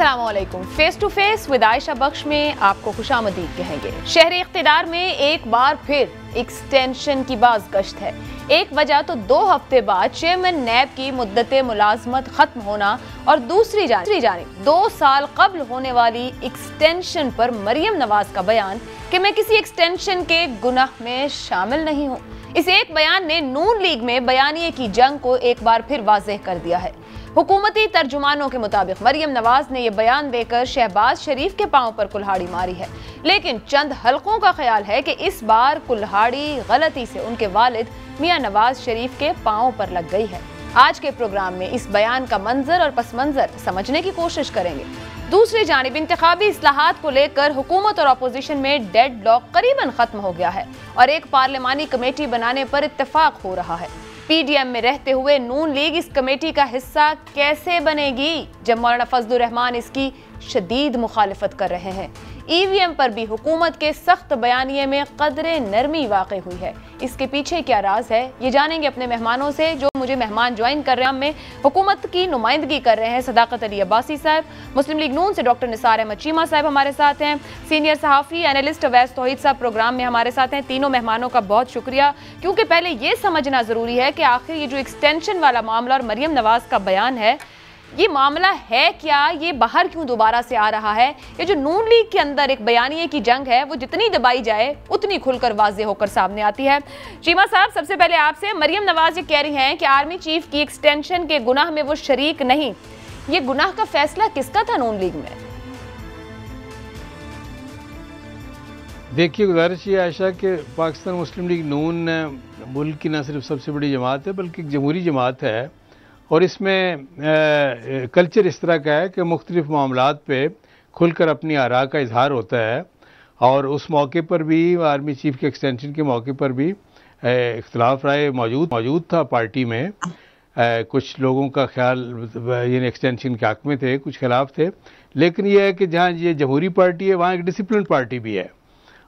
अस्सलामुअलैकुम। Face to face with Ayesha Bakhsh में आपको खुशामदीद कहेंगे। शहरी इख्तिदार में एक बार फिर एक्सटेंशन की बाज़गश्त है। एक वजह तो 2 हफ्ते बाद चेयरमैन नैब की मुद्दते मुलाजमत खत्म होना और दूसरी जानिब 2 साल कब्ल होने वाली एक्सटेंशन पर मरियम नवाज का बयान कि मैं किसी एक्सटेंशन के गुनाह में शामिल नहीं हूँ। इस एक बयान ने नून लीग में बयानिए की जंग को एक बार फिर वाज़ेह कर दिया है। हुकूमती तर्जुमानों के मुताबिक मरियम नवाज ने यह बयान देकर शहबाज शरीफ के पांव पर कुल्हाड़ी मारी है, लेकिन चंद हलकों का ख्याल है कि इस बार कुल्हाड़ी गलती से उनके वालिद मियां नवाज शरीफ के पांव पर लग गई है। आज के प्रोग्राम में इस बयान का मंजर और पस मंजर समझने की कोशिश करेंगे। दूसरी जानिब इंतखाबी इस्लाहात को लेकर हुकूमत और अपोजिशन में डेडलॉक करीबन खत्म हो गया है और एक पार्लिमानी कमेटी बनाने पर इत्तेफाक हो रहा है। पीडीएम में रहते हुए नून लीग इस कमेटी का हिस्सा कैसे बनेगी जब मौलाना फजलुर रहमान इसकी शदीद मुखालिफत कर रहे हैं। ईवीएम पर भी हुकूमत के सख्त बयानिए में कदरे नरमी वाक़ई हुई है। इसके पीछे क्या राज है, ये जानेंगे अपने मेहमानों से जो मुझे मेहमान ज्वाइन कर रहे हैं। में हुकूमत की नुमाइंदगी कर रहे हैं सदाकत अली अब्बासी साहब, मुस्लिम लीग नून से डॉक्टर निसार अहमद चीमा साहब हमारे साथ हैं, सीनियर सहाफ़ी एनालिस्ट अवैस तौहीद साहब प्रोग्राम में हमारे साथ हैं। तीनों मेहमानों का बहुत शुक्रिया, क्योंकि पहले ये समझना ज़रूरी है कि आखिर ये जो एक्सटेंशन वाला मामला और मरियम नवाज का बयान है, ये मामला है क्या, ये बाहर क्यों दोबारा से आ रहा है। ये जो नून लीग के अंदर एक बयानिए की जंग है वो जितनी दबाई जाए उतनी खुलकर वाज़ेह होकर सामने आती है। चीमा साहब, सबसे पहले आपसे, मरियम नवाज ये कह रही हैं कि आर्मी चीफ की एक्सटेंशन के गुनाह में वो शरीक नहीं, ये गुनाह का फैसला किसका था नून लीग में? देखिए, गुजारिश ये आयशा कि पाकिस्तान मुस्लिम लीग नून मुल्क की न सिर्फ सबसे बड़ी जमात है बल्कि एक जमहूरी जमात है और इसमें कल्चर इस तरह का है कि मुख्तलिफ मामलात पे खुलकर अपनी आरा का इजहार होता है और उस मौके पर भी आर्मी चीफ के एक्सटेंशन के मौके पर भी इख्तलाफ राय मौजूद था पार्टी में। कुछ लोगों का ख्याल यानी एक्सटेंशन के हक़ में थे, कुछ खिलाफ थे, लेकिन यह है कि जहाँ ये जमहूरी पार्टी है वहाँ एक डिसिप्लिन पार्टी भी है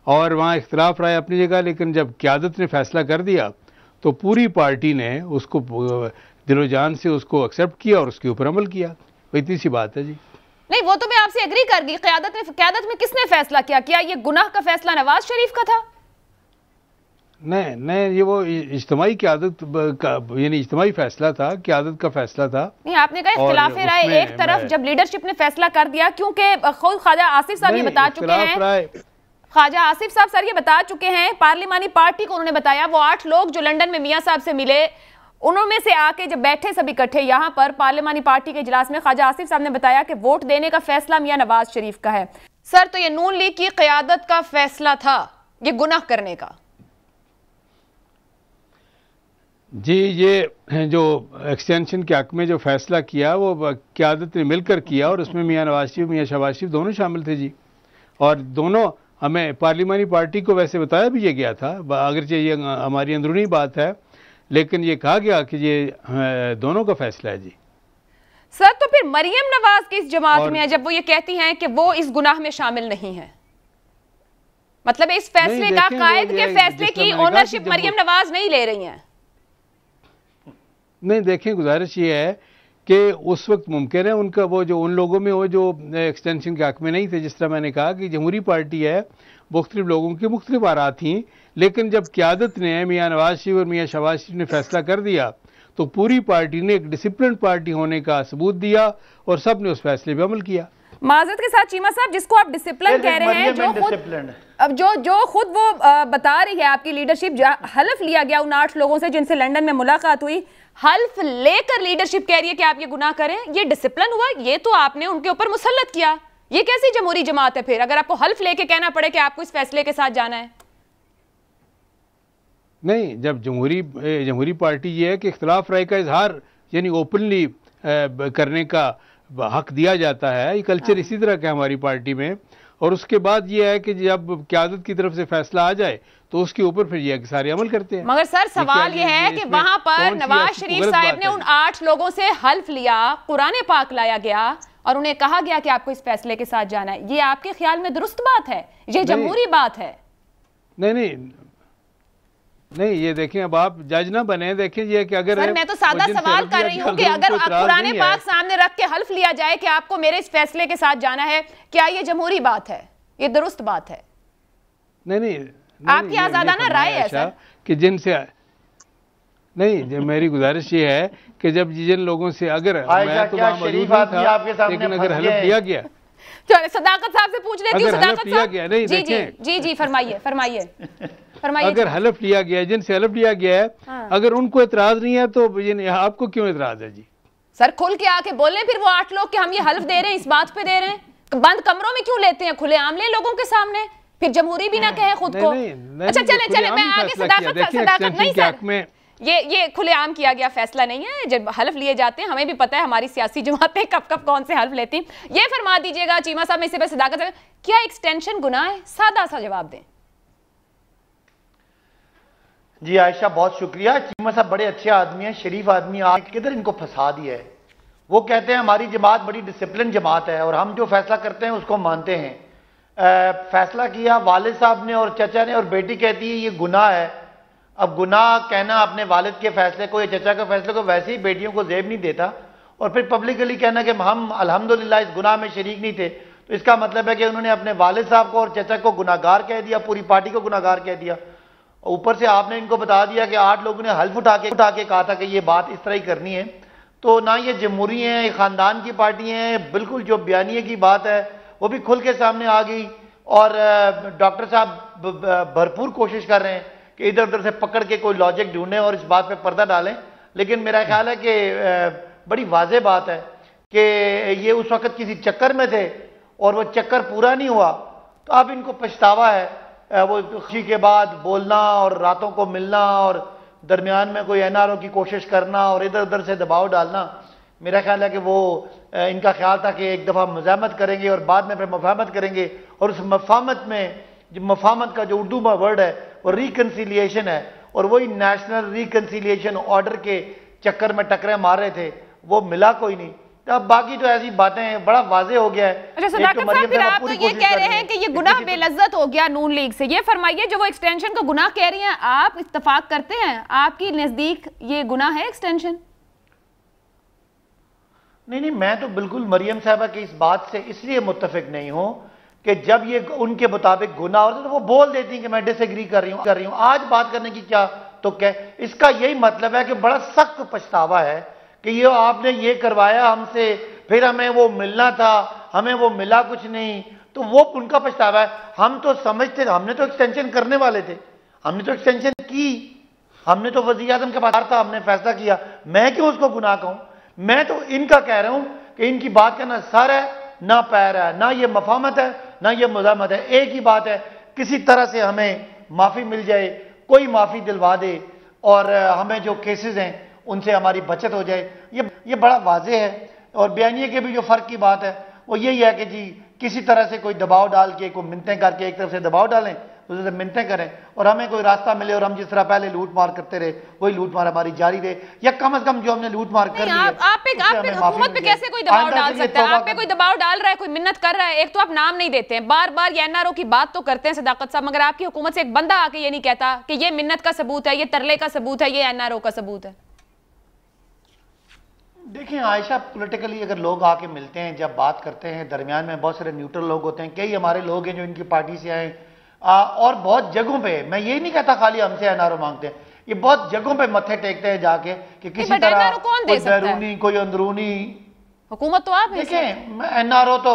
और वहाँ इख्तलाफ राय अपनी जगह, लेकिन जब क़यादत ने फैसला कर दिया तो पूरी पार्टी ने उसको दिलो जान से उसको एक्सेप्ट किया और उसके ऊपर अमल किया। इतनी सी बात है जी। नहीं, वो तो मैं आपसे एग्री कर गई। क़यादत में किसने फैसला किया? क्या ये गुनाह का फैसला नवाज शरीफ का था? नहीं, ये वो इज्तिमाई क़यादत का यानी इज्तिमाई फैसला था, क़यादत का फैसला था। नहीं, आपने कहा इख्तिलाफ राय एक तरफ जब लीडरशिप ने फैसला कर दिया, क्योंकि खुद ख्वाजा आसिफ साहब ये बता चुके हैं, ख्वाजा आसिफ साहब सर ये बता चुके हैं, पार्लिमानी पार्टी को उन्होंने बताया, वो 8 लोग जो लंदन में मियां साहब से मिले उन्होंने से आके जब बैठे सब इकट्ठे यहाँ पर पार्लिमानी पार्टी के इजलास में, ख्वाजा आसिफ साहब ने बताया कि वोट देने का फैसला मियां नवाज शरीफ का है। सर, तो ये नून लीग की क़यादत का फैसला था ये गुनाह करने का? जी, ये जो एक्सटेंशन के हक़ में जो फैसला किया वो क़यादत ने मिलकर किया और उसमें मियां नवाज शरीफ मियां शहबाज शरीफ दोनों शामिल थे जी। और दोनों, हमें पार्लिमानी पार्टी को वैसे बताया भी ये गया था, अगरचे ये हमारी अंदरूनी बात है, लेकिन ये कहा गया कि ये दोनों का फैसला है जी। सर, तो फिर मरियम नवाज की इस जमात में है जब वो ये कहती हैं कि वो इस गुनाह में शामिल नहीं है, मतलब इस फैसले का, कायद के फैसले की ओनरशिप मरियम नवाज नहीं ले रही हैं? नहीं, देखें, गुजारिश ये है कि उस वक्त मुमकिन है उनका वो जो उन लोगों में वो जो एक्सटेंशन के हक़ में नहीं थे, जिस तरह मैंने कहा कि जमहूरी पार्टी है, मुख्तलिफ लोगों की मुख्तलिफ आरा थी, लेकिन जब क़यादत ने मियां नवाज शरीफ और मियां शहबाज शरीफ ने फैसला कर दिया तो पूरी पार्टी ने एक डिसिप्लिन पार्टी होने का सबूत दिया और सब ने उस फैसले पर अमल किया। माजरत के साथ चीमा साहब, जिसको आप डिसिप्लिन कह रहे हैं, जो खुद वो बता रही है आपकी लीडरशिप, हल्फ लिया गया उन 8 लोगों से जिनसे लंदन में मुलाकात हुई, हल्फ लेकर लीडरशिप कह रही है कि आप ये गुनाह करें, ये डिसिप्लिन हुआ? ये तो आपने उनके ऊपर मुसल्लत किया, ये कैसी जमहूरी जमात है फिर, अगर आपको हल्फ लेके कहना पड़े कि आपको इस फैसले के साथ जाना है? नहीं, जब जमहूरी पार्टी ये है कि इख्तिलाफ राय का इजहार यानी ओपनली करने का हक दिया जाता है, ये कल्चर इसी तरह का हमारी पार्टी में, और उसके बाद ये है कि जब क़यादत की तरफ से फैसला आ जाए तो उसके ऊपर फिर ये सारे अमल करते हैं। मगर सर, सवाल ये है कि वहां पर नवाज शरीफ साहब ने उन 8 लोगों से हल्फ लिया, कुरान पाक लाया गया और उन्हें कहा गया कि आपको इस फैसले के साथ जाना है, ये आपके ख्याल में दुरुस्त बात है? ये जमहूरी बात है? नहीं, नहीं, ये देखें, अब आप जज ना बने, देखें ये कि अगर सर मैं तो सादा सवाल कर रही हूँ कि अगर कुरान पाक सामने रख के हल्फ लिया जाए कि आपको मेरे इस फैसले के साथ जाना है, क्या ये जमहूरी बात है, ये दुरुस्त बात है? नहीं, आपकी आजादाना राय है सर कि जिनसे नहीं, मेरी गुजारिश ये है कि जब जिन लोगों से अगर मैं तो वहां मौजूद नहीं था, लेकिन अगर हलफ लिया गया, चलो सदाकत साहब से पूछ लेती हूँ। सदाकत साहब नहीं, जी फरमाइए अगर हलफ लिया गया, जिनसे हलफ लिया गया है, हाँ। अगर उनको एतराज नहीं है तो आपको क्यों एतराज है जी? सर खुल के आके बोले फिर वो 8 लोग कि हम ये हल्फ दे रहे हैं, इस बात पे दे रहे हैं, बंद कमरों में क्यों लेते हैं, खुले आम ले लोगों के सामने, फिर जमहूरी भी ना कहे खुद को। अच्छा चले मैं आगे सदाकत नहीं सर, ये खुलेआम किया गया फैसला नहीं है, जब हल्फ लिए जाते हैं हमें भी पता है हमारी सियासी जमातें कब कौन से हल्फ लेती हैं। ये फरमा दीजिएगा चीमा साहब, इससे पहले सदाकत साहब, क्या एक्सटेंशन गुनाह है? सादा सा जवाब दें। जी आयशा बहुत शुक्रिया। चीमा साहब बड़े अच्छे आदमी हैं, शरीफ आदमी। आप किधर इनको फंसा दिया है? वो कहते हैं हमारी जमात बड़ी डिसिप्लिन जमात है और हम जो फैसला करते हैं उसको मानते हैं। फैसला किया वालिद साहब ने और चचा ने, और बेटी कहती है ये गुनाह है। अब गुनाह कहना अपने वालिद के फैसले को या चचा के फैसले को वैसे ही बेटियों को जेब नहीं देता, और फिर पब्लिकली कहना कि हम अल्हम्दुलिल्लाह इस गुनाह में शरीक नहीं थे, तो इसका मतलब है कि उन्होंने अपने वालिद साहब को और चचा को गुनाहगार कह दिया, पूरी पार्टी को गुनाहगार कह दिया। ऊपर से आपने इनको बता दिया कि 8 लोगों ने हल्फ उठा के कहा था कि ये बात इस तरह ही करनी है। तो ना ये जमहूरी है, खानदान की पार्टी है, बिल्कुल जो बयानिए की बात है वो भी खुल के सामने आ गई। और डॉक्टर साहब भरपूर कोशिश कर रहे हैं कि इधर उधर से पकड़ के कोई लॉजिक ढूंढें और इस बात पे पर्दा डालें, लेकिन मेरा ख्याल है कि बड़ी वाज़ेह बात है कि ये उस वक्त किसी चक्कर में थे और वो चक्कर पूरा नहीं हुआ, तो अब इनको पछतावा है। वो खुशी के बाद बोलना और रातों को मिलना और दरमियान में कोई एनआरओ की कोशिश करना और इधर उधर से दबाव डालना, मेरा ख्याल है कि वो इनका ख्याल था कि एक दफ़ा मज़ामत करेंगे और बाद में फिर मफाहमत करेंगे, और उस मफाहमत में जो मफाहमत का जो उर्दू में वर्ड है वो रिकन्सिलिएशन है, और वही नेशनल रिकन्सिलिएशन ऑर्डर के चक्कर में टकरे मार रहे थे, वो मिला कोई नहीं। तो अब बाकी तो ऐसी बातें हैं, बड़ा वाजे हो गया है। अच्छा सदाकत साहब, फिर आप तो ये कह रहे हैं कि ये गुनाह बेलज्जत हो गया नून लीग से। ये फरमाइए, जो वो एक्सटेंशन का गुनाह कह रही हैं, आप इत्तफाक करते हैं? आपकी नजदीक ये गुनाह है एक्सटेंशन? नहीं, मैं तो बिल्कुल मरियम साहबा की इस बात से इसलिए मुत्तफिक नहीं हूं कि जब ये उनके मुताबिक गुनाह होता है तो वो बोल देती हैं कि मैं डिसएग्री कर रही हूं। आज बात करने की क्या तो क्या, इसका यही मतलब है कि बड़ा सख्त पछतावा है कि ये आपने ये करवाया हमसे, फिर हमें वो मिलना था, हमें वो मिला कुछ नहीं, तो वो उनका पछतावा है। हम तो समझते, हमने तो एक्सटेंशन करने वाले थे, हमने तो एक्सटेंशन की, हमने तो वज़ीर आज़म के पास था, हमने फैसला किया, मैं क्यों उसको गुनाह कहूं? मैं तो इनका कह रहा हूं कि इनकी बात का ना सर है ना पैर है, ना ये मफाहमत है ना ये मुज़ाहमत है। एक ही बात है, किसी तरह से हमें माफ़ी मिल जाए, कोई माफ़ी दिलवा दे और हमें जो केसेस हैं उनसे हमारी बचत हो जाए। ये बड़ा वाज़ेह है। और बयानिए के भी जो फ़र्क की बात है वो यही है कि जी किसी तरह से कोई दबाव डाल के, कोई मिन्नतें करके एक तरफ से दबाव डालें, दूसरे से मिन्नतें करें और हमें कोई रास्ता मिले और हम जिस तरह पहले लूट मार करते रहे वही लूट मार हमारी जारी रहे, या कम से कम जो हमने लूट मार कर ली है। आप पे हुकूमत पे कैसे कोई दबाव डाल सकता है? आप पे कोई दबाव डाल रहा है, कोई मिन्नत कर रहा है, एक तो आप नाम नहीं देते हैं, बार बार ये एनआरओ की बात तो करते हैं सदाकत साहब, मगर आपकी हुकूमत से एक बंदा आके ये नहीं कहता कि ये मिन्नत का सबूत है, ये तरले का सबूत है, ये एनआरओ का सबूत है। देखिए आयशा, पॉलिटिकली अगर लोग आके मिलते हैं, जब बात करते हैं, दरमियान में बहुत सारे न्यूट्रल लोग होते हैं, कई हमारे लोग हैं जो इनकी पार्टी से आए, और बहुत जगहों पे, मैं ये नहीं कहता खाली हमसे एनआरओ मांगते हैं, ये बहुत जगहों पे मत्थे टेकते हैं जाके कि किसी तरह कोई बैरूनी कोई अंदरूनी हुकूमत तो आप देखें, एनआरओ तो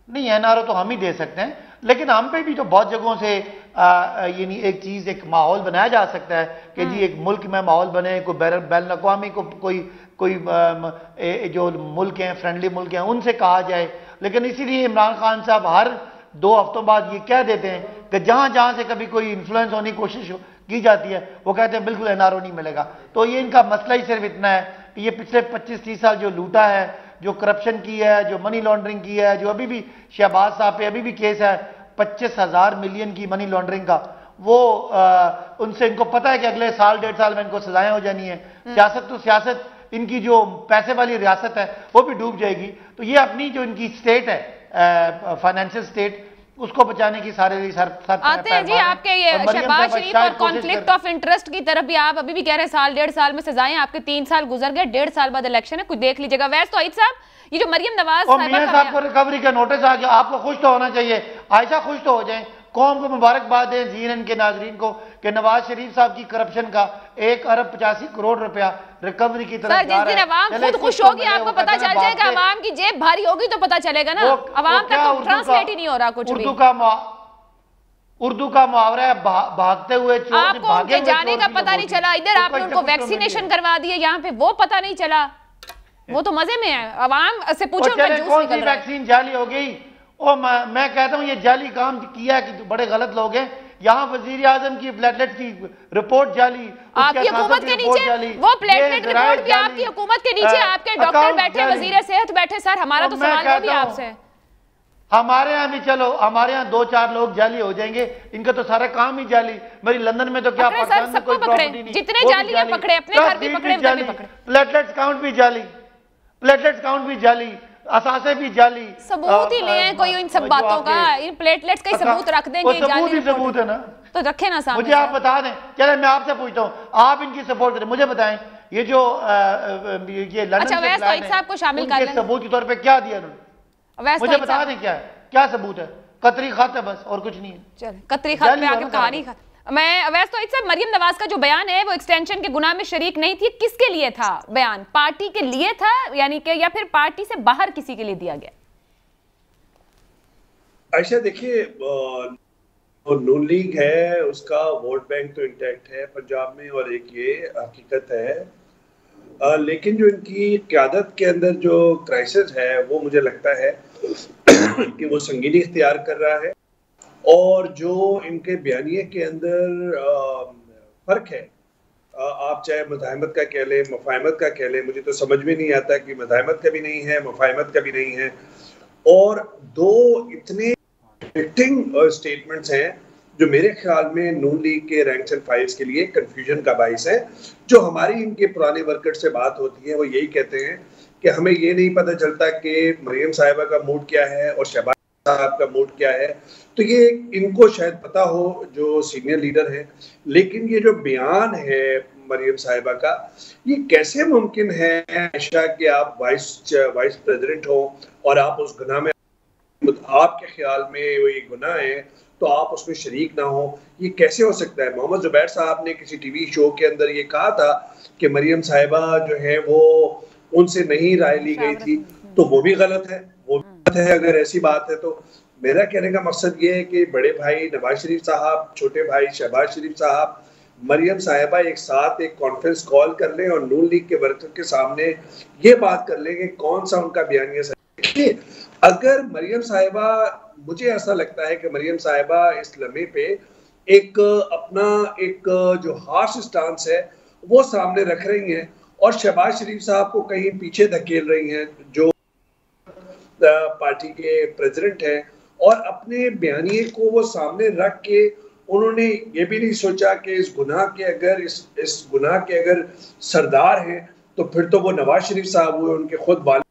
नहीं, एनआरओ तो हम ही दे सकते हैं, लेकिन हम पे भी तो बहुत जगहों से यानी एक चीज, एक माहौल बनाया जा सकता है कि जी एक मुल्क में माहौल बने, कोई बैन अक़वामी को कोई जो मुल्क हैं, फ्रेंडली मुल्क हैं, उनसे कहा जाए। लेकिन इसीलिए इमरान खान साहब हर 2 हफ्तों बाद ये कह देते हैं कि जहां जहां से कभी कोई इन्फ्लुएंस होने की कोशिश की जाती है वो कहते हैं बिल्कुल एनआरओ नहीं मिलेगा। तो ये इनका मसला ही सिर्फ इतना है कि ये पिछले 25-30 साल जो लूटा है, जो करप्शन की है, जो मनी लॉन्ड्रिंग की है, जो अभी भी शहबाज साहब पे अभी भी केस है 25,000 मिलियन की मनी लॉन्ड्रिंग का, वो उनसे इनको पता है कि अगले साल 1.5 साल में इनको सजाएं हो जानी है। सियासत तो सियासत, इनकी जो पैसे वाली रियासत है वो भी डूब जाएगी। तो ये अपनी जो इनकी स्टेट है, फाइनेंशियल स्टेट, उसको बचाने की सारे सर आते हैं जी आपके ये शहबाज शरीफ और कॉन्फ्लिक्ट ऑफ इंटरेस्ट की तरफ भी आप अभी भी कह रहे हैं साल 1.5 साल में सजाएं, आपके 3 साल गुजर गए, 1.5 साल बाद इलेक्शन है, कुछ देख लीजिएगा। वैसे तो साहब ये जो मरियम नवाज साहब को रिकवरी का नोटिस आ गया, आपको खुश तो होना चाहिए, आयशा खुश तो हो जाए, कौम को मुबारकबाद दें, जीएनएन के नाजरीन को कि नवाज शरीफ साहब की करप्शन का 1 अरब 85 करोड़ रुपया रिकवरी की तरफ जा रहा है। अवाम खुद खुश होगी, आपको पता चल जाएगा, अवाम की जेब भारी होगी तो पता चलेगा ना, अवाम तक तो ट्रांसलेट ही नहीं हो रहा कुछ भी। उर्दू का मुहावरा है भागते हुए चोर, आपको उनके जाने का पता नहीं चला, इधर आपने उनको वैक्सीनेशन करवा दिए, यहाँ पे वो पता नहीं चला, वो तो मजे में है। अवाम से पूछो कौन सी वैक्सीन जाली हो गई, और मैं कहता हूं ये जाली काम किया कि बड़े गलत लोग हैं। यहाँ वजीर आजम की प्लेटलेट की रिपोर्ट जाली, आपकी हुकूमत के नीचे वो प्लेटलेट रिपोर्ट भी आपकी हुकूमत के नीचे, आपके डॉक्टर बैठे, वजीर सेहत बैठे। सर हमारा तो सवाल वो भी आपसे, हमारे यहाँ भी चलो, हमारे यहाँ 2-4 लोग जाली हो जाएंगे, इनका तो सारा काम ही जाली। मेरी लंदन में तो क्या पाकिस्तान में कोई प्रॉपर्टी नहीं, जितने जाली है पकड़े, अपने घर भी पकड़े, उधर भी पकड़े, प्लेटलेट्स काउंट भी जाली, प्लेटलेट्स काउंट भी जाली, असासे भी जाली। सबूत ही ले हैं कोई इन सब बातों का, इन प्लेटलेट्स का सबूत रख देंगे, सबूत है ना, तो रखे ना सामने। मुझे आप बता दें, चले मैं आपसे पूछता हूँ, आप इनकी सपोर्ट करें, मुझे बताएं ये जो ये लंदन अच्छा वैसे तो साहब को शामिल कर लें, सबूत के तौर पे क्या दिया उन्होंने, मुझे बता दें क्या है, क्या सबूत है? कतरी खत है बस, और कुछ नहीं है। चल कतरी खत पे आके कहानी मैं वैसे तो इससे मरियम नवाज का जो बयान है वो एक्सटेंशन के गुनाह में शरीक नहीं थी, किसके लिए था बयान? पार्टी के लिए था यानी कि, या फिर पार्टी से बाहर किसी के लिए दिया गया? आयशा देखिए, नून लीग है, उसका वोट बैंक तो इंटैक्ट है पंजाब में, और एक ये हकीकत है, लेकिन जो इनकी क़यादत के अंदर जो क्राइसिस है वो मुझे लगता है कि वो संगीनी इख्तियार कर रहा है, और जो इनके बयानिए के अंदर फर्क है, आप चाहे मज़ाहमत का कह लें, मफाहमत का कह लें, मुझे तो समझ में नहीं आता कि मज़ाहमत का भी नहीं है, मफाहमत का भी नहीं है, और दो इतने कन्फ्लिक्टिंग स्टेटमेंट्स हैं जो मेरे ख्याल में नून लीग के रैंक्स एंड फाइल्स के लिए कन्फ्यूजन का बाइस है। जो हमारी इनके पुराने वर्कर्स से बात होती है वो यही कहते हैं कि हमें ये नहीं पता चलता कि मरियम साहिबा का मूड क्या है और शहबाज साहब का मूड क्या है, तो ये इनको शायद पता हो जो सीनियर लीडर है, लेकिन ये जो बयान है मरियम साहिबा का, ये कैसे मुमकिन है आयशा कि आप वाइस प्रेसिडेंट हो और आप उस गुनाह में, आपके ख्याल में वो ये गुनाह है तो आप उसमें शरीक ना हो, ये कैसे हो सकता है? मोहम्मद जुबैर साहब ने किसी टीवी शो के अंदर ये कहा था कि मरियम साहिबा जो है वो उनसे नहीं राय ली गई थी, तो वो भी गलत है, वो भी गलत है अगर ऐसी बात है। तो मेरा कहने का मकसद ये है कि बड़े भाई नवाज शरीफ साहब, छोटे भाई शहबाज शरीफ साहब, मरियम साहिबा एक साथ एक कॉन्फ्रेंस कॉल कर लें और नून लीग के वर्कर के सामने ये बात कर लें कि कौन सा उनका बयानिया सही है। अगर मरियम साहिबा, मुझे ऐसा लगता है कि मरियम साहिबा इस लम्हे पे एक अपना एक जो हार्श स्टांस है वो सामने रख रही हैं और शहबाज शरीफ साहब को कहीं पीछे धकेल रही हैं जो पार्टी के प्रेसिडेंट हैं, और अपने बयानिए को वो सामने रख के उन्होंने ये भी नहीं सोचा कि इस गुनाह के अगर इस गुनाह के अगर सरदार हैं तो फिर तो वो नवाज शरीफ साहब हुए, उनके खुद वाले,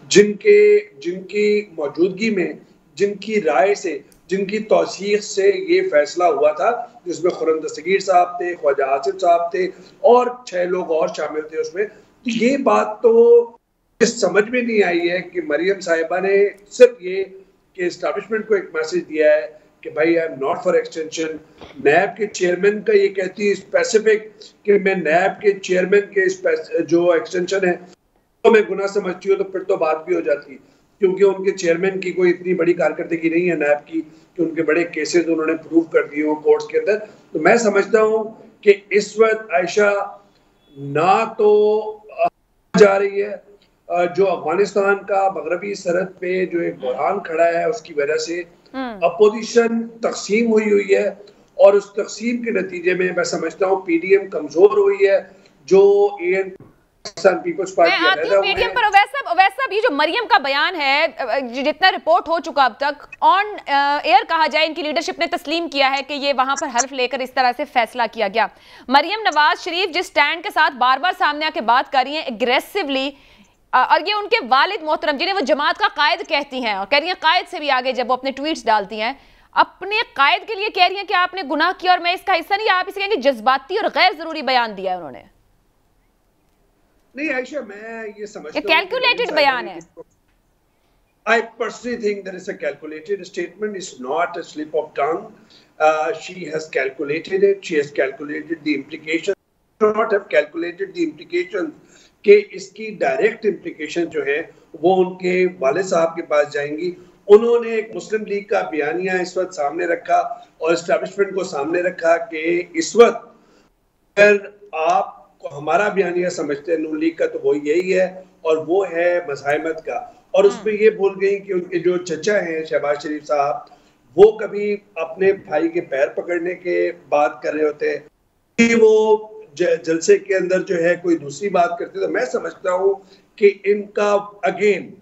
जिनकी मौजूदगी में, जिनकी राय से, जिनकी तौसीक से ये फैसला हुआ था, जिसमें खुर्रम दस्तगीर साहब थे, ख्वाजा आसिफ साहब थे और 6 लोग और शामिल थे उसमें। तो ये बात तो समझ में नहीं आई है कि मरियम साहिबा ने सिर्फ ये कि एस्टैब्लिशमेंट को एक मैसेज दिया है कि भाई I am not for extension. NAB के चेयरमैन का ये कहती है स्पेसिफिक कि मैं नैब के चेयरमैन के जो एक्सटेंशन है तो मैं गुनाह समझती हूँ, तो फिर तो बात भी हो जाती, क्योंकि उनके चेयरमैन की कोई इतनी बड़ी कारकर्दगी नहीं है नैब की कि उनके बड़े केसेस उन्होंने प्रूव कर दिए हो कोर्ट्स के अंदर। तो मैं समझता हूँ कि इस वक्त आयशा ना तो जा रही है, जो अफगानिस्तान का मगरबी सरहद पे जो एक बहरान खड़ा है उसकी वजह से अपोजिशन तकसीम हुई है, और उस तकसीम के नतीजे में मैं समझता हूँ पीडीएम कमजोर हुई है, जो पीपल्स पार्टी मीडियम पर। वैसा भी जो मरियम का बयान है, जितना रिपोर्ट हो चुका अब तक ऑन एयर कहा जाए, इनकी लीडरशिप ने तस्लीम किया है कि ये वहां पर हल्फ लेकर इस तरह से फैसला किया गया। मरियम नवाज शरीफ जिस स्टैंड के साथ बार बार सामने आके बात कर रही हैं एग्रेसिवली, और ये उनके वालिद मोहतरम जिन्हें वो जमात का कायद कहती हैं और कह रही हैं कायद से भी आगे, जब वो अपने ट्वीट्स डालती हैं अपने कायद के लिए कह रही हैं कि आपने गुनाह किया और मैं इसका हिस्सा नहीं, आप इसे कहेंगे जज्बाती और गैर जरूरी बयान दिया है उन्होंने। नहीं आयशा, मैं ये समझता हूं कैलकुलेटेड बयान है। I personally think that it's a calculated statement. It's not a slip of tongue. She has calculated it. She has calculated the implications. Not have calculated the implications कि इसकी डायरेक्ट इम्प्लीकेशन जो है वो उनके वाले साहब के पास जाएंगी। उन्होंने एक मुस्लिम लीग का बयानिया इस वक्त सामने रखा और एस्टैब्लिशमेंट को सामने रखा कि इस वक्त अगर आप हमारा बयानिया समझते हैं नून लीग का, तो वो यही है और वो है मज़ाहिमत का। और उसमें ये भूल गई कि उनके जो चचा हैं शहबाज शरीफ साहब, वो कभी अपने भाई के पैर पकड़ने के बात कर रहे होते हैं कि वो जलसे के अंदर जो है कोई दूसरी बात करते। तो मैं समझता हूँ कि इनका अगेन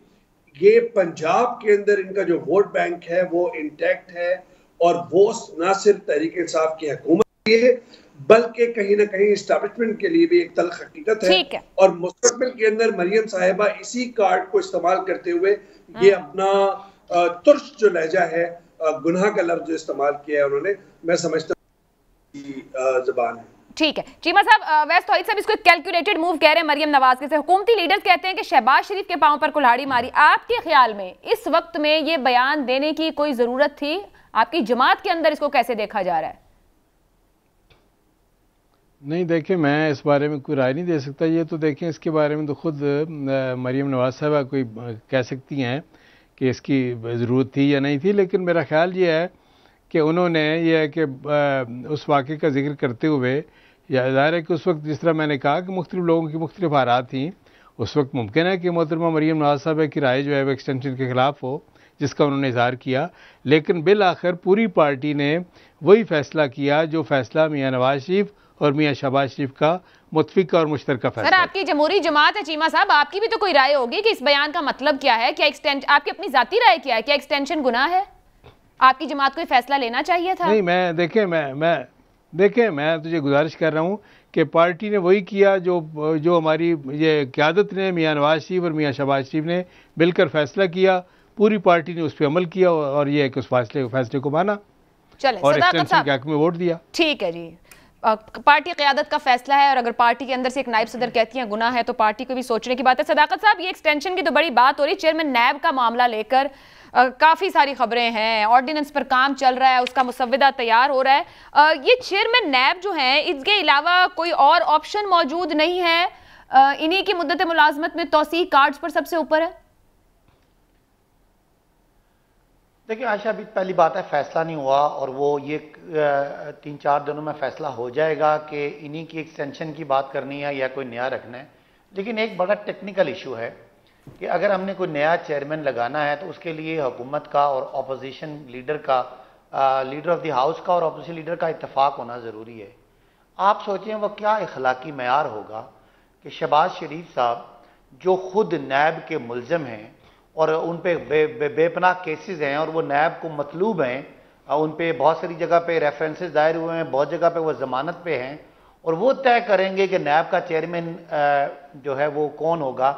ये पंजाब के अंदर इनका जो वोट बैंक है वो इंटैक्ट है और वो ना सिर्फ तहरीक इंसाफ की हुकूमत के लिए बल्कि कहीं ना कहीं एस्टैब्लिशमेंट के लिए भी एक तल्ख हकीकत है। और मुस्तकबिल के अंदर मरियम साहिबा इसी कार्ड को इस्तेमाल करते हुए ये अपना तुर्श जो लहजा है, गुनाह का लफ्ज जो इस्तेमाल किया है उन्होंने, मैं समझता हूँ ज़बान है। ठीक है चीमा साहब, वैसे तौहीद साहब इसको कैलकुलेटेड मूव कह रहे हैं मरियम नवाज के से। हुकूमती लीडर्स कहते हैं कि शहबाज शरीफ के पांव पर कुल्हाड़ी मारी। आपके ख्याल में इस वक्त में ये बयान देने की कोई जरूरत थी? आपकी जमात के अंदर इसको कैसे देखा जा रहा है? नहीं देखिए, मैं इस बारे में कोई राय नहीं दे सकता। ये तो देखें, इसके बारे में तो खुद मरियम नवाज साहबा कोई कह सकती हैं कि इसकी ज़रूरत थी या नहीं थी। लेकिन मेरा ख्याल ये है कि उन्होंने ये है कि उस वाक़े का जिक्र करते हुए, या ज़ाहिर है कि उस वक्त जिस तरह मैंने कहा कि मुख्तलिफ लोगों की मुख्तलिफ आरात थी, उस वक्त मुमकिन है कि मोहतरमा मरियम नवाज साहबा की राय जो है वो एक्सटेंशन के ख़िलाफ़ हो, जिसका उन्होंने इज़हार किया। लेकिन बिल आखिर पूरी पार्टी ने वही फ़ैसला किया जो फ़ैसला मियाँ नवाज शरीफ और मियाँ शहबाज शरीफ का मुत्फिका और मुश्तरका फैसला। सर, आपकी जमहूरी जमात है चीमा साहब, आपकी भी तो कोई राय होगी कि इस बयान का मतलब क्या है? क्या आपकी अपनी जाती राय क्या है? क्या एक्सटेंशन गुनाह है? आपकी जमात को फैसला लेना चाहिए था? नहीं, मैं तुझे गुजारिश कर रहा हूँ कि पार्टी ने वही किया जो हमारी ये क़यादत ने, मियाँ नवाज शरीफ और मियाँ शहबाज शरीफ ने मिलकर फैसला किया। पूरी पार्टी ने उस पर अमल किया और ये उस फैसले को माना और एक्सटेंशन के हक में वोट दिया। ठीक है जी, पार्टी क़यादत का फैसला है और अगर पार्टी के अंदर से एक नायब सदर कहती हैं गुनाह है तो पार्टी को भी सोचने की बात है। सदाकत साहब, ये एक्सटेंशन की तो बड़ी बात हो रही, चेयरमैन नैब का मामला लेकर काफ़ी सारी खबरें हैं, ऑर्डिनेंस पर काम चल रहा है, उसका मुसव्वदा तैयार हो रहा है। ये चेयरमैन नैब जो हैं, इसके अलावा कोई और ऑप्शन मौजूद नहीं है? इन्हीं की मुद्दत मुलाजमत में तौसीह कार्ड्स पर सबसे ऊपर है? देखिए आयशा, अभी पहली बात है फैसला नहीं हुआ और वो ये 3-4 दिनों में फैसला हो जाएगा कि इन्हीं की एक्सटेंशन की बात करनी है या कोई नया रखना है। लेकिन एक बड़ा टेक्निकल इशू है कि अगर हमने कोई नया चेयरमैन लगाना है तो उसके लिए हुकूमत का और अपोजिशन लीडर का, लीडर ऑफ द हाउस का और अपोजिशन लीडर का इत्तेफाक होना ज़रूरी है। आप सोचें वो क्या इखलाकी मयार होगा कि शहबाज शरीफ साहब जो खुद नैब के मुलज़म हैं और उन पर बेपनाह केसेस हैं और वो नैब को मतलूब हैं, उन पर बहुत सारी जगह पे रेफरेंसेस दायर हुए हैं, बहुत जगह पे वो ज़मानत पे हैं, और वो तय करेंगे कि नैब का चेयरमैन जो है वो कौन होगा।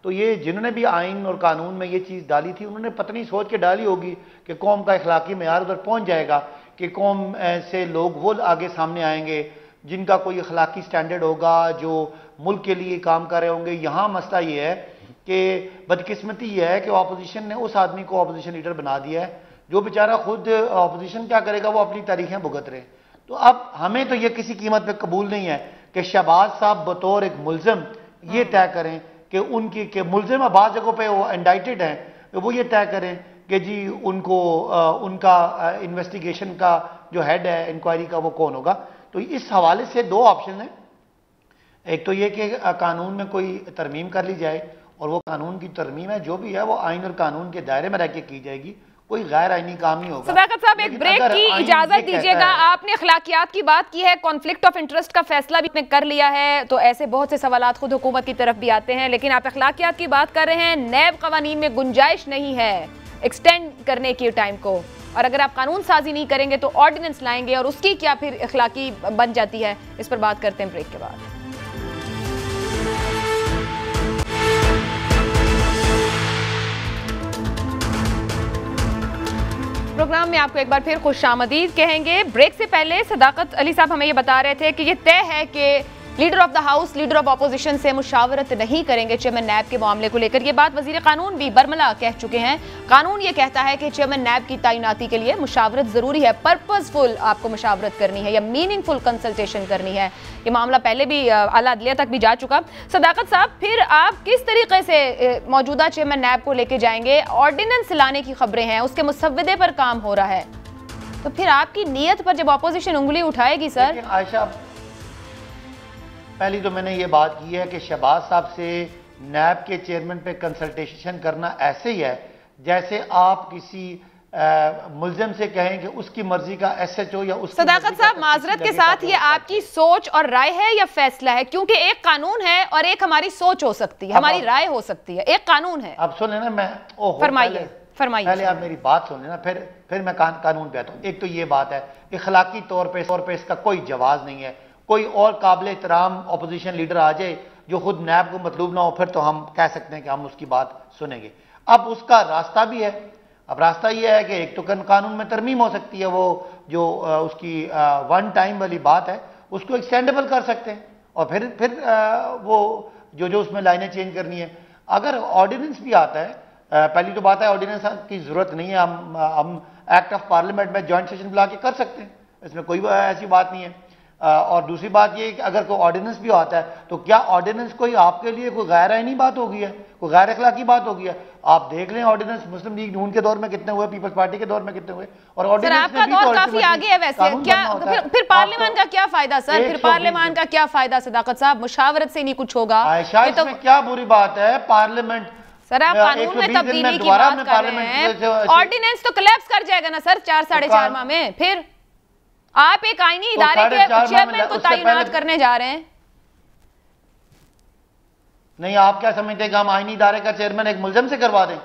तो ये जिन्होंने भी आइन और कानून में ये चीज़ डाली थी, उन्होंने पत्नी सोच के डाली होगी कि कौम का इखलाकी मेयार उधर पहुँच जाएगा कि कौम से लोग वो आगे सामने आएंगे जिनका कोई इखलाकी स्टैंडर्ड होगा, जो मुल्क के लिए काम कर रहे होंगे। यहाँ मसला ये है कि बदकिस्मती ये है कि अपोजिशन ने उस आदमी को अपोजिशन लीडर बना दिया है जो बेचारा खुद अपोजिशन क्या करेगा, वो अपनी तारीखें भुगत रहे। तो अब हमें तो ये किसी कीमत पे कबूल नहीं है कि शहबाज साहब बतौर एक मुलज़म ये तय करें कि उनकी के मुलज़िम बाज़ जगहों पे वो इंडाइटेड हैं, तो वो ये तय करें कि जी उनको उनका इन्वेस्टिगेशन का जो हेड है इंक्वायरी का वो कौन होगा। तो इस हवाले से दो ऑप्शन हैं, एक तो ये कि कानून में कोई तरमीम कर ली जाए और वो कानून की तरमीम है जो भी है वो आइन और कानून के दायरे में रह के की जाएगी, कोई गैर आईनी काम नहीं होगा। सदाकत साहब, एक ब्रेक की इजाजत दीजिएगा। आपने अखलाकियात की बात की है, कॉन्फ्लिक्ट ऑफ इंटरेस्ट का फैसला भी आपने कर लिया है, तो ऐसे बहुत से सवालात खुद हुकूमत की तरफ भी आते हैं, लेकिन आप अखलाकियात की बात कर रहे हैं। नैब कवानीन में गुंजाइश नहीं है एक्सटेंड करने की टाइम को, और अगर आप कानून साजी नहीं करेंगे तो ऑर्डिनेंस लाएंगे और उसकी क्या फिर अखलाकी बन जाती है। इस पर बात करते हैं ब्रेक के बाद। प्रोग्राम में आपको एक बार फिर खुशामदीद कहेंगे। ब्रेक से पहले सदाकत अली साहब हमें ये बता रहे थे कि ये तय है कि leader of the house leader of opposition से मुशावरत नहीं करेंगे चेयरमैन नैब के मामले को लेकर। ये बात वजीर कानून भी बरमला कह चुके हैं। कानून ये कहता है कि चेयरमैन नैब की तैनाती के लिए मुशावरत जरूरी है, पर्पसफुल आपको मुशावरत करनी है या मीनिंगफुल कंसल्टेशन करनी है। ये मामला पहले भी आला अदलिया तक भी जा चुका। सदाकत साहब, फिर आप किस तरीके से मौजूदा चेयरमैन नैब को लेके जाएंगे? ऑर्डिनेंस लाने की खबरें हैं, उसके मुसव्वदे पर काम हो रहा है, तो फिर आपकी नीयत पर जब अपोजिशन उंगली उठाएगी सर। आयशा, पहली तो मैंने ये बात की है कि शहबाज साहब से नैब के चेयरमैन पे कंसल्टेशन करना ऐसे ही है जैसे आप किसी मुल्जिम से कहें कि उसकी मर्जी का एसएचओ या उसकी। सदाकत साहब, माजरत के साथ ये आपकी सोच और राय है या फैसला है? क्योंकि एक कानून है और एक हमारी सोच हो सकती है, हमारी राय हो सकती है, एक कानून है। अब सुन लेना, मैं फरमाइए फरमाइए, पहले आप मेरी बात सुन लेना, फिर मैं कानून पे आता हूँ। एक तो ये बात है, इखलाकी तौर पे इसका कोई जवाब नहीं है। कोई और काबिल एहतराम अपोजिशन लीडर आ जाए जो खुद नैब को मतलूब ना हो, फिर तो हम कह सकते हैं कि हम उसकी बात सुनेंगे। अब उसका रास्ता भी है। अब रास्ता ये है कि एक तो कानून में तरमीम हो सकती है, वो जो उसकी वन टाइम वाली बात है उसको एक्सटेंडेबल कर सकते हैं, और फिर वो जो उसमें लाइनें चेंज करनी है। अगर ऑर्डिनेंस भी आता है, पहली तो बात है ऑर्डिनेंस की जरूरत नहीं है, हम एक्ट ऑफ पार्लियामेंट में ज्वाइंट सेशन बुला के कर सकते हैं, इसमें कोई ऐसी बात नहीं है। और दूसरी बात ये कि अगर कोई ऑर्डिनेंस भी आता है तो क्या ऑर्डिनेंस कोई आपके लिए कोई गैर आईनी बात होगी है, कोई गैर अखलाकी बात होगी है? आप देख लें ऑर्डिनेंस मुस्लिम लीग नून के दौर में कितने हुए, पीपल्स पार्टी के दौर में कितने हुए, और ऑर्डिनेंस आपका दौर काफी आगे है वैसे। क्या फिर पार्लियामान का क्या फायदा सर? फिर पार्लियामान का क्या फायदा सदाकत साहब? मुशावरत से नहीं कुछ होगा। तो क्या बुरी बात है? पार्लियामेंट सर, आप कानून में तब्दीली की बात कर रहे हैं, ऑर्डिनेंस तो कोलैप्स कर जाएगा ना सर 4-4.5 माह में। फिर आप एक आईनी इदारे के चेयरमैन को तैनात करने जा रहे हैं। नहीं, आप क्या समझते हैं कि हम आईनी इदारे का चेयरमैन एक मुल्जिम से करवा दें?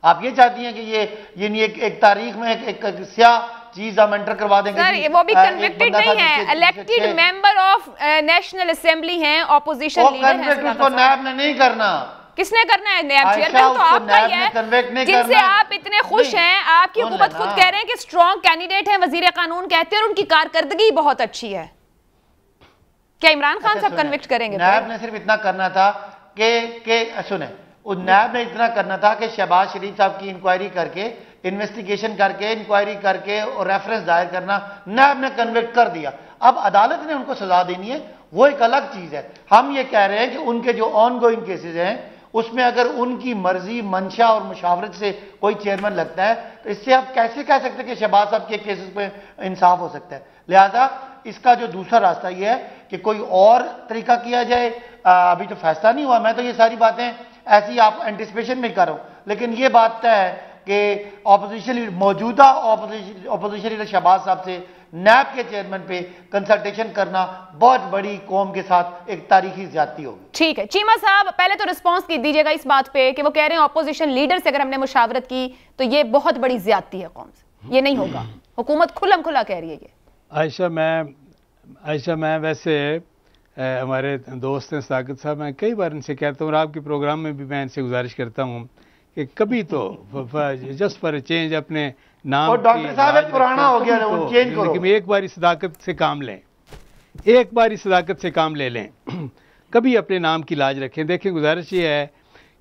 आप ये चाहती हैं कि ये नहीं एक तारीख में एक स्याह चीज हम एंटर करवा देंगे? सर, वो भी कन्विक्टेड नहीं है, elected member of national assembly हैं, ऑपोजिशन लीडर हैं। उसको नैब ने नहीं करना। किसने करना है? नैब चेयरमैन तो आपका ही है, जिनसे आप इतने खुश हैं। आपकी हुकूमत खुद कह रहे हैं कि स्ट्रॉन्ग कैंडिडेट हैं, वजीर कानून कहते हैं, और उनकी कारकर्दगी बहुत अच्छी है। क्या इमरान खान साहब कन्विक्ट करेंगे? नैब ने सिर्फ इतना करना था कि सुने, उस नैब ने इतना करना था कि शहबाज शरीफ साहब की इंक्वायरी करके, इन्वेस्टिगेशन करके, इंक्वायरी करके और रेफरेंस दायर करना। नैब ने कन्विक्ट कर दिया, अब अदालत ने उनको सजा देनी है, वो एक अलग चीज है। हम ये कह रहे हैं कि उनके जो ऑन गोइंग केसेज हैं उसमें अगर उनकी मर्जी, मंशा और मुशावरत से कोई चेयरमैन लगता है तो इससे आप कैसे कह सकते हैं कि शहबाज साहब के केसेस पे इंसाफ हो सकता है? लिहाजा इसका जो दूसरा रास्ता ये है कि कोई और तरीका किया जाए। अभी तो फैसला नहीं हुआ, मैं तो ये सारी बातें ऐसी आप एंटिसिपेशन में कर रहा हूं, लेकिन ये बात तय है कि ऑपोजिशन मौजूदा ऑपोजिशन लीडर शहबाज साहब से नैब के चेयरमैन पे कंसल्टेशन करना बहुत बड़ी कौम के साथ एक तारीखी ज्यादती होगी। ठीक है चीमा साहब, पहले तो रिस्पांस दीजिएगा इस बात पे कि वो कह रहे हैं ऑपोजिशन लीडर से अगर हमने मुशावरत की तो ये बहुत बड़ी ज्यादती है कौम से, ये नहीं होगा। हुकूमत खुल्लम खुला कह रही है ये। आयशा, मैं वैसे हमारे दोस्त हैं साकिब साहब, मैं कई बार इनसे कहता हूँ और आपके प्रोग्राम में भी मैं इनसे गुजारिश करता हूँ कि कभी तो जस्ट फॉर चेंज अपने नाम, और डॉक्टर साहब पुराना हो गया, चेंज करो। लेकिन एक बार इस सदाकत से काम लें, एक बार इस सदाकत से काम ले लें, कभी अपने नाम की लाज रखें। देखें, गुजारिश ये है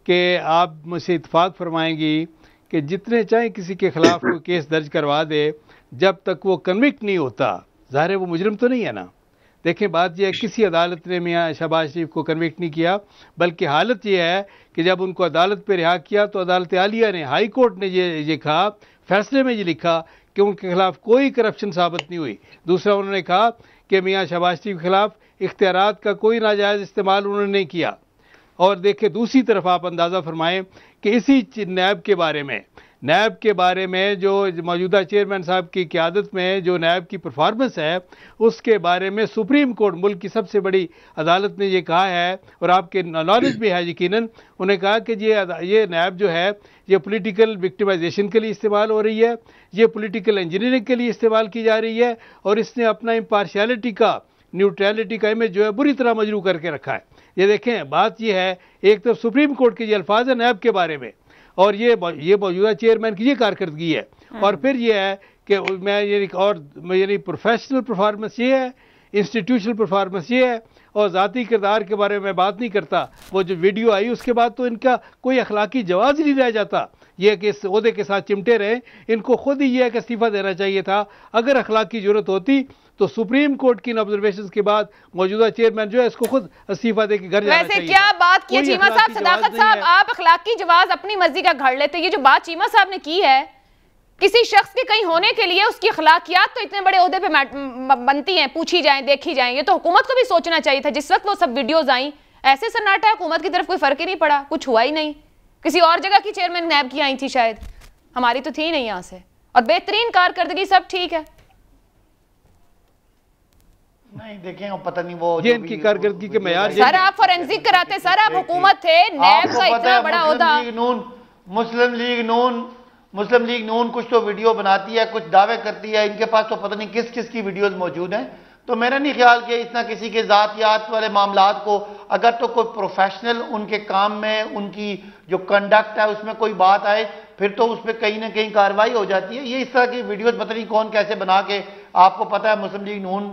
कि आप मुझसे इत्तेफाक फरमाएंगी कि जितने चाहे किसी के खिलाफ कोई केस दर्ज करवा दे, जब तक वो कन्विक्ट नहीं होता, ज़ाहिर है वो मुजरिम तो नहीं है ना। देखें, बात यह है किसी अदालत ने मियाँ शहबाज शरीफ को कन्विक्ट नहीं किया, बल्कि हालत यह है कि जब उनको अदालत पे रिहा किया तो अदालत आलिया ने, हाई कोर्ट ने ये कहा, फैसले में ये लिखा कि उनके खिलाफ कोई करप्शन साबित नहीं हुई। दूसरा, उन्होंने कहा कि मियाँ शहबाज शरीफ के खिलाफ इख्तियारात का कोई नाजायज़ इस्तेमाल उन्होंने नहीं किया। और देखें, दूसरी तरफ आप अंदाज़ा फरमाएं कि इसी नैब के बारे में जो मौजूदा चेयरमैन साहब की क़यादत में जो नैब की परफॉर्मेंस है, उसके बारे में सुप्रीम कोर्ट, मुल्क की सबसे बड़ी अदालत ने ये कहा है, और आपके नॉलेज भी है यकीनन, उन्हें कहा कि ये नैब जो है ये पॉलिटिकल विक्टिमाइजेशन के लिए इस्तेमाल हो रही है, ये पॉलिटिकल इंजीनियरिंग के लिए इस्तेमाल की जा रही है, और इसने अपना इम्पार्शियलिटी का, न्यूट्रलिटी का इमेज जो है बुरी तरह मजरू करके रखा है। ये देखें, बात ये है, एक तरफ सुप्रीम कोर्ट के ये अल्फाज है नैब के बारे में, और ये मौजूदा चेयरमैन की ये कारकर्दगी है, और फिर ये है कि मैं यानी प्रोफेशनल परफॉर्मेंस ये है, इंस्टीट्यूशनल परफॉर्मेंस ये है, और ज़ाती किरदार के बारे में बात नहीं करता। वो जो वीडियो आई उसके बाद तो इनका कोई अखलाकी जवाब ही नहीं रह जाता। ये कि इस ओहदे के साथ चिमटे रहे, इनको खुद ही यह है कि इस्तीफ़ा देना चाहिए था। अगर अखलाकी जरूरत होती तो सुप्रीम कोर्ट की ऑब्जर्वेशन के बाद मौजूदा चेयरमैन जो है इसको खुद इस्तीफा देकर घर जाना चाहिए। वैसे क्या बात की चीमा साहब, सदाकत साहब, आप अखलाकी जवाब अपनी मर्जी का घर लेते। ये जो बात चीमा साहब ने की है, किसी शख्स के कहीं होने के लिए उसकी अखलाकियात तो इतने बड़े ओहदे पे बनती हैं, पूछी जाएं, देखी जाएं। ये तो हुकूमत को भी सोचना चाहिए था। जिस वक्त वो सब वीडियोज आई, ऐसे सन्नाटा है, हुकूमत की तरफ कोई फर्क ही नहीं पड़ा, कुछ हुआ ही नहीं। किसी और जगह की चेयरमैन नैब की आई थी शायद, हमारी तो थी नहीं यहाँ से, और बेहतरीन कारकर्दगी, सब ठीक है। नहीं देखें, वो पता नहीं वो ये इनकी कारकर्दगी के मेयार। सर आप फोरेंसिक कराते, सर आप हुकूमत थे, नैब का इतना बड़ा ओहदा। मुस्लिम लीग नून कुछ तो वीडियो बनाती है, कुछ दावे करती है, इनके पास तो पता नहीं किस किस की वीडियोस मौजूद हैं। तो मेरा नहीं ख्याल कि इतना किसी के ज़ातियात वाले मामलात को, अगर तो कोई प्रोफेशनल उनके काम में उनकी जो कंडक्ट है उसमें कोई बात आए, फिर तो उस पर कहीं ना कहीं कार्रवाई हो जाती है। ये इस तरह की वीडियोस पता नहीं कौन कैसे बना के, आपको पता है मुस्लिम लीग नून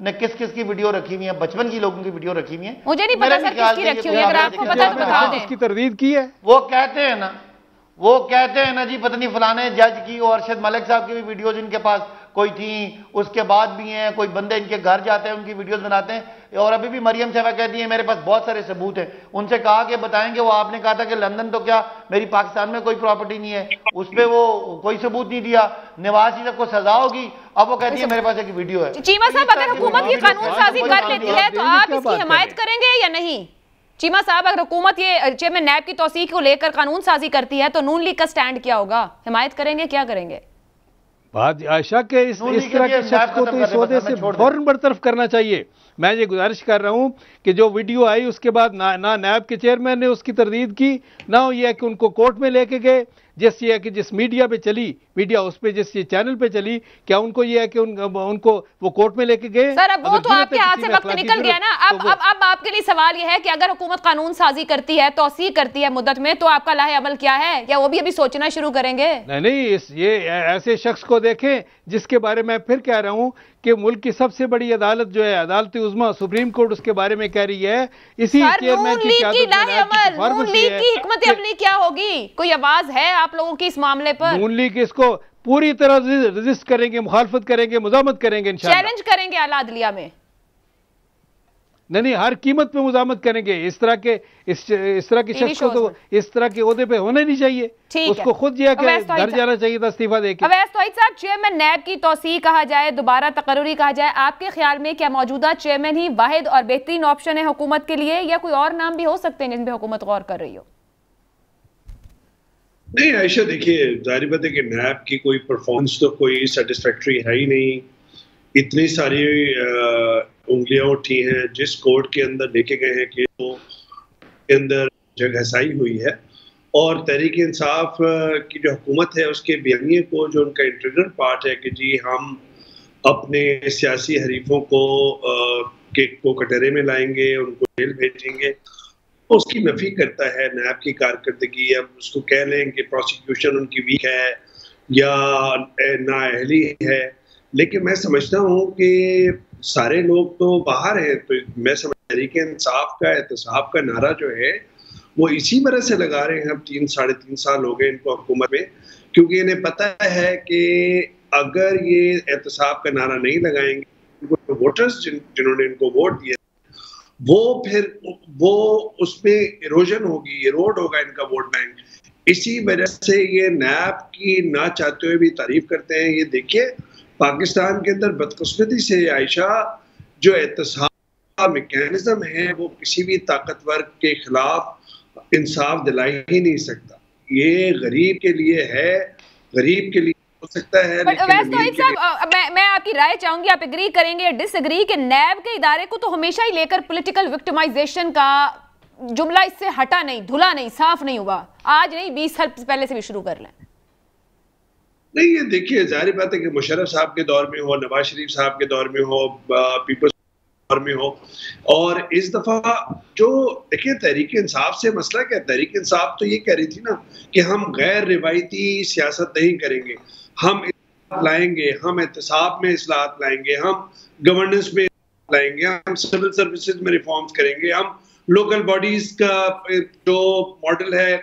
ने किस किस की वीडियो रखी हुई है, बचपन की लोगों की वीडियो रखी हुई है। मुझे नहीं पता सर किसकी रखी हुई है, अगर आपको पता तो बता दें। इसकी तरदीद की है। वो कहते हैं ना जी पता नहीं फलाने जज की और अरशद मलिक साहब की भी वीडियोज इनके पास कोई थी, उसके बाद भी हैं, कोई बंदे इनके घर जाते हैं, उनकी वीडियोस बनाते हैं। और अभी भी मरियम साहबा कहती है मेरे पास बहुत सारे सबूत हैं। उनसे कहा कि बताएंगे, वो आपने कहा था कि लंदन तो क्या मेरी पाकिस्तान में कोई प्रॉपर्टी नहीं है, उस पर वो कोई सबूत नहीं दिया। नवाज शरीफ को सजा होगी, अब वो कहती है मेरे पास एक वीडियो है। चीमा साहब, अगर हुकूमत ये कानून साजी कर लेती है तो आप इसकी हिमायत करेंगे या नहीं? चीमा साहब, अगर हुकूमत ये चेयरमैन नैब की तौसीक को लेकर कानून साजी करती है तो नून लीग का स्टैंड क्या होगा? हिमायत करेंगे, क्या करेंगे? बात आयशा के इस तरह के शख्स को तो इस ओहदे से फौरन बरतरफ करना चाहिए। मैं ये गुजारिश कर रहा हूं कि जो वीडियो आई उसके बाद ना नैब के चेयरमैन ने उसकी तरदीद की, ना ये है कि उनको कोर्ट में लेके गए। जैसे है कि जिस मीडिया पे चली, मीडिया उस पे जिस चैनल पे चली, क्या उनको ये है कि उनको वो कोर्ट में लेके गए? सर अब वो तो आपके हाथ से वक्त निकल गया ना। अब आपके लिए सवाल ये है कि अगर हुकूमत कानून साजी करती है, तौसीह करती है मुद्दत में, तो आपका लाहे अमल क्या है? या वो भी अभी सोचना शुरू करेंगे? नहीं, ये ऐसे शख्स को देखें जिसके बारे में मैं फिर कह रहा हूं कि मुल्क की सबसे बड़ी अदालत जो है, अदालत उज़्मा सुप्रीम कोर्ट, उसके बारे में कह रही है इसी चेयरमैन की नून लीग की हिकमत अमली क्या होगी? कोई आवाज है आप लोगों की इस मामले पर? नून लीग इसको पूरी तरह रेजिस्ट करेंगे, मुखालफत करेंगे, मुजामत करेंगे, इंशाअल्लाह चैलेंज करेंगे आला अदलिया में। नहीं, हर कीमत पे मुजामत करेंगे। इस तरह के शख्स को तो इस तरह के ओहदे पे होना नहीं चाहिए। उसको खुद ये घर जाना चाहिए था इस्तीफा देके। अवैस तौहीद साहब, चेयरमैन नैब की तौसीह कहा जाए, दोबारा तकर्रुरी कहा जाए, आपके ख्याल में क्या मौजूदा चेयरमैन ही वाहिद और बेहतरीन ऑप्शन है हुकूमत के लिए, या कोई और नाम भी हो सकते हैं जिन पे हुकूमत गौर कर रही हो? नहीं आयशा, देखिए जाहिर बात है कि नैब की कोई परफॉर्मेंस तो कोई सेटिस्फैक्टरी है ही नहीं। इतनी सारी उंगलियां उठी हैं, जिस कोर्ट के अंदर लेके गए हैं कि के अंदर जगहसाई हुई है, और तहरीक इंसाफ की जो हुकूमत है उसके बयानिए को जो उनका इंटीग्रल पार्ट है कि जी हम अपने सियासी हरीफों को कटहरे में लाएंगे, उनको जेल भेजेंगे, उसकी नफी करता है नैब की कारकर्दगी। अब उसको कह लें कि प्रोसिक्यूशन उनकी वीक है या नाअहली है, लेकिन मैं समझता हूँ कि सारे लोग तो बाहर हैं, तो मैं समझ तहरीक इंसाफ का एहतसाब का नारा जो है वो इसी वजह से लगा रहे हैं। अब 3-3.5 साल हो गए इनको हुकूमत में, क्योंकि इन्हें पता है कि अगर ये एहतसाब का नारा नहीं लगाएंगे, वोटर्स जिन्होंने इनको वोट दिया वो उसमें इरोजन होगी, इरोड होगा इनका वोट बैंक। इसी वजह से ये नैब की ना चाहते हुए भी तारीफ करते हैं। ये देखिए पाकिस्तान के अंदर बदकिस्मती से आयशा जो एहतसाब मैकेनिज्म है वो किसी भी ताकतवर के खिलाफ इंसाफ दिला ही नहीं सकता। ये गरीब के लिए है, गरीब के लिए हो सकता है। मैं आपकी राय चाहूंगी, आप एग्री करेंगे या डिसएग्री कि नैब के इदारे को तो हमेशा ही लेकर पॉलिटिकल विक्टिमाइजेशन का जुमला इससे हटा नहीं, धुला नहीं, साफ नहीं हुआ। आज नहीं, 20 साल पहले से भी शुरू कर लें। नहीं, ये देखिए जाहिर बात है कि मुशर्रफ साहब के दौर में हो, नवाज शरीफ साहब के दौर में हो, पीपल्स दौर में हो, और इस दफा जो देखिए तहरीक इंसाफ से मसला क्या, तहरीक इंसाफ तो ये कह रही थी ना कि हम गैर रिवायती सियासत नहीं करेंगे। हम लाएंगे, हम एहतसाब में इस्लाहत लाएंगे, हम गवर्नेंस में लाएंगे, हम सिविल सर्विसेज में रिफॉर्म्स करेंगे, हम लोकल बॉडीज का जो मॉडल है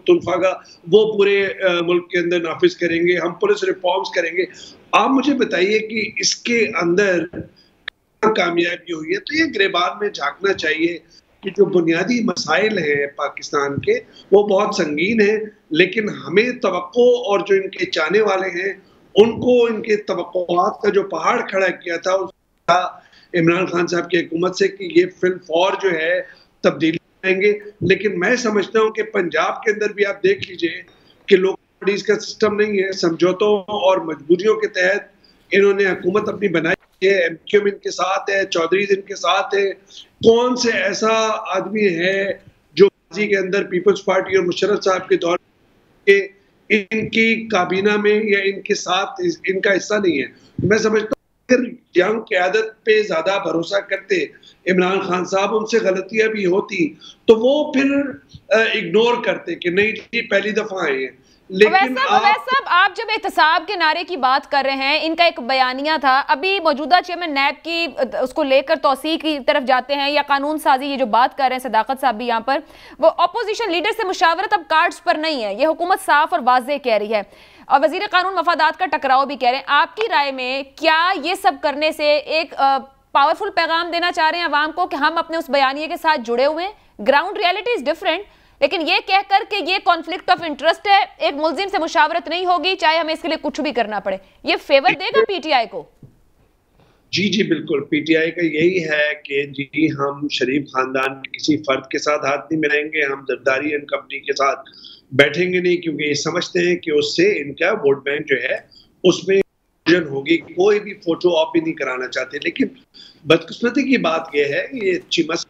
तुल्फा का वो पूरे मुल्क के अंदर नाफिज करेंगे, हम पुलिस रिफॉर्म्स करेंगे। आप मुझे बताइए कि इसके अंदर कामयाबी हुई है? तो ये गिरबान में झांकना चाहिए कि जो बुनियादी मसाइल हैं पाकिस्तान के वो बहुत संगीन है, लेकिन हमें तवक्को और जो इनके चाहने वाले हैं उनको इनके तवक्कुआत का जो पहाड़ खड़ा किया था उसका इमरान खान साहब की हुकूमत से कि ये फिल फौर जो है तब्दीली आएंगे। लेकिन मैं समझता हूँ कि पंजाब के अंदर भी आप देख लीजिए कि लोकल बॉडीज का सिस्टम नहीं है, समझौतों और मजबूरियों के तहत इन्होंने हुकूमत अपनी बनाई है, एमक्यूएम इनके साथ है, चौधरीज इनके साथ है। कौन से ऐसा आदमी है जो माजी के अंदर पीपल्स पार्टी और मुशर्रफ साहब के दौर के इनकी काबीना में या इनके साथ इनका हिस्सा नहीं है? मैं समझता हूँ अगर यंग क़यादत पे ज्यादा भरोसा करते इमरान खान साहब, उनसे गलतियां भी होती तो वो फिर इग्नोर करते कि नहीं जी पहली दफा आए हैं। लेकिन आप जब एहतसाब के नारे की बात कर रहे हैं, इनका एक बयानिया था, अभी मौजूदा चेयरमैन नैब की उसको लेकर तौसीह की तरफ जाते हैं या कानून साजी, ये जो बात कर रहे हैं सदाकत साहब भी यहाँ पर, वो अपोजिशन लीडर से मुशावरत अब कार्ड्स पर नहीं है, ये हुकूमत साफ और वाज़ेह कह रही है और वजीर कानून मफादात का टकराव भी कह रहे हैं। आपकी राय में क्या ये सब करने से एक पावरफुल पैगाम देना चाह रहे हैं अवाम को कि हम अपने उस बयानिए के साथ जुड़े हुए हैं? ग्राउंड रियलिटी इज डिफरेंट, लेकिन ये कहकर के ये कॉन्फ्लिक्ट ऑफ इंटरेस्ट है, एक मुल्जिम से मुशावरत नहीं होगी चाहे हमें इसके लिए कुछ भी करना पड़े, ये फेवर देगा पीटीआई को? जी बिल्कुल, पीटीआई का यही है कि जी हम शरीफ खानदान के किसी फर्द के साथ हाथ नहीं मिलाएंगे, हम जरदारी एंड कंपनी के साथ बैठेंगे नहीं, क्योंकि ये समझते हैं कि उससे इनका वोट बैंक जो है उसमें होगी। कोई भी फोटो ऑप भी नहीं कराना चाहते। लेकिन बदकिस्मती की बात यह है ये चीमस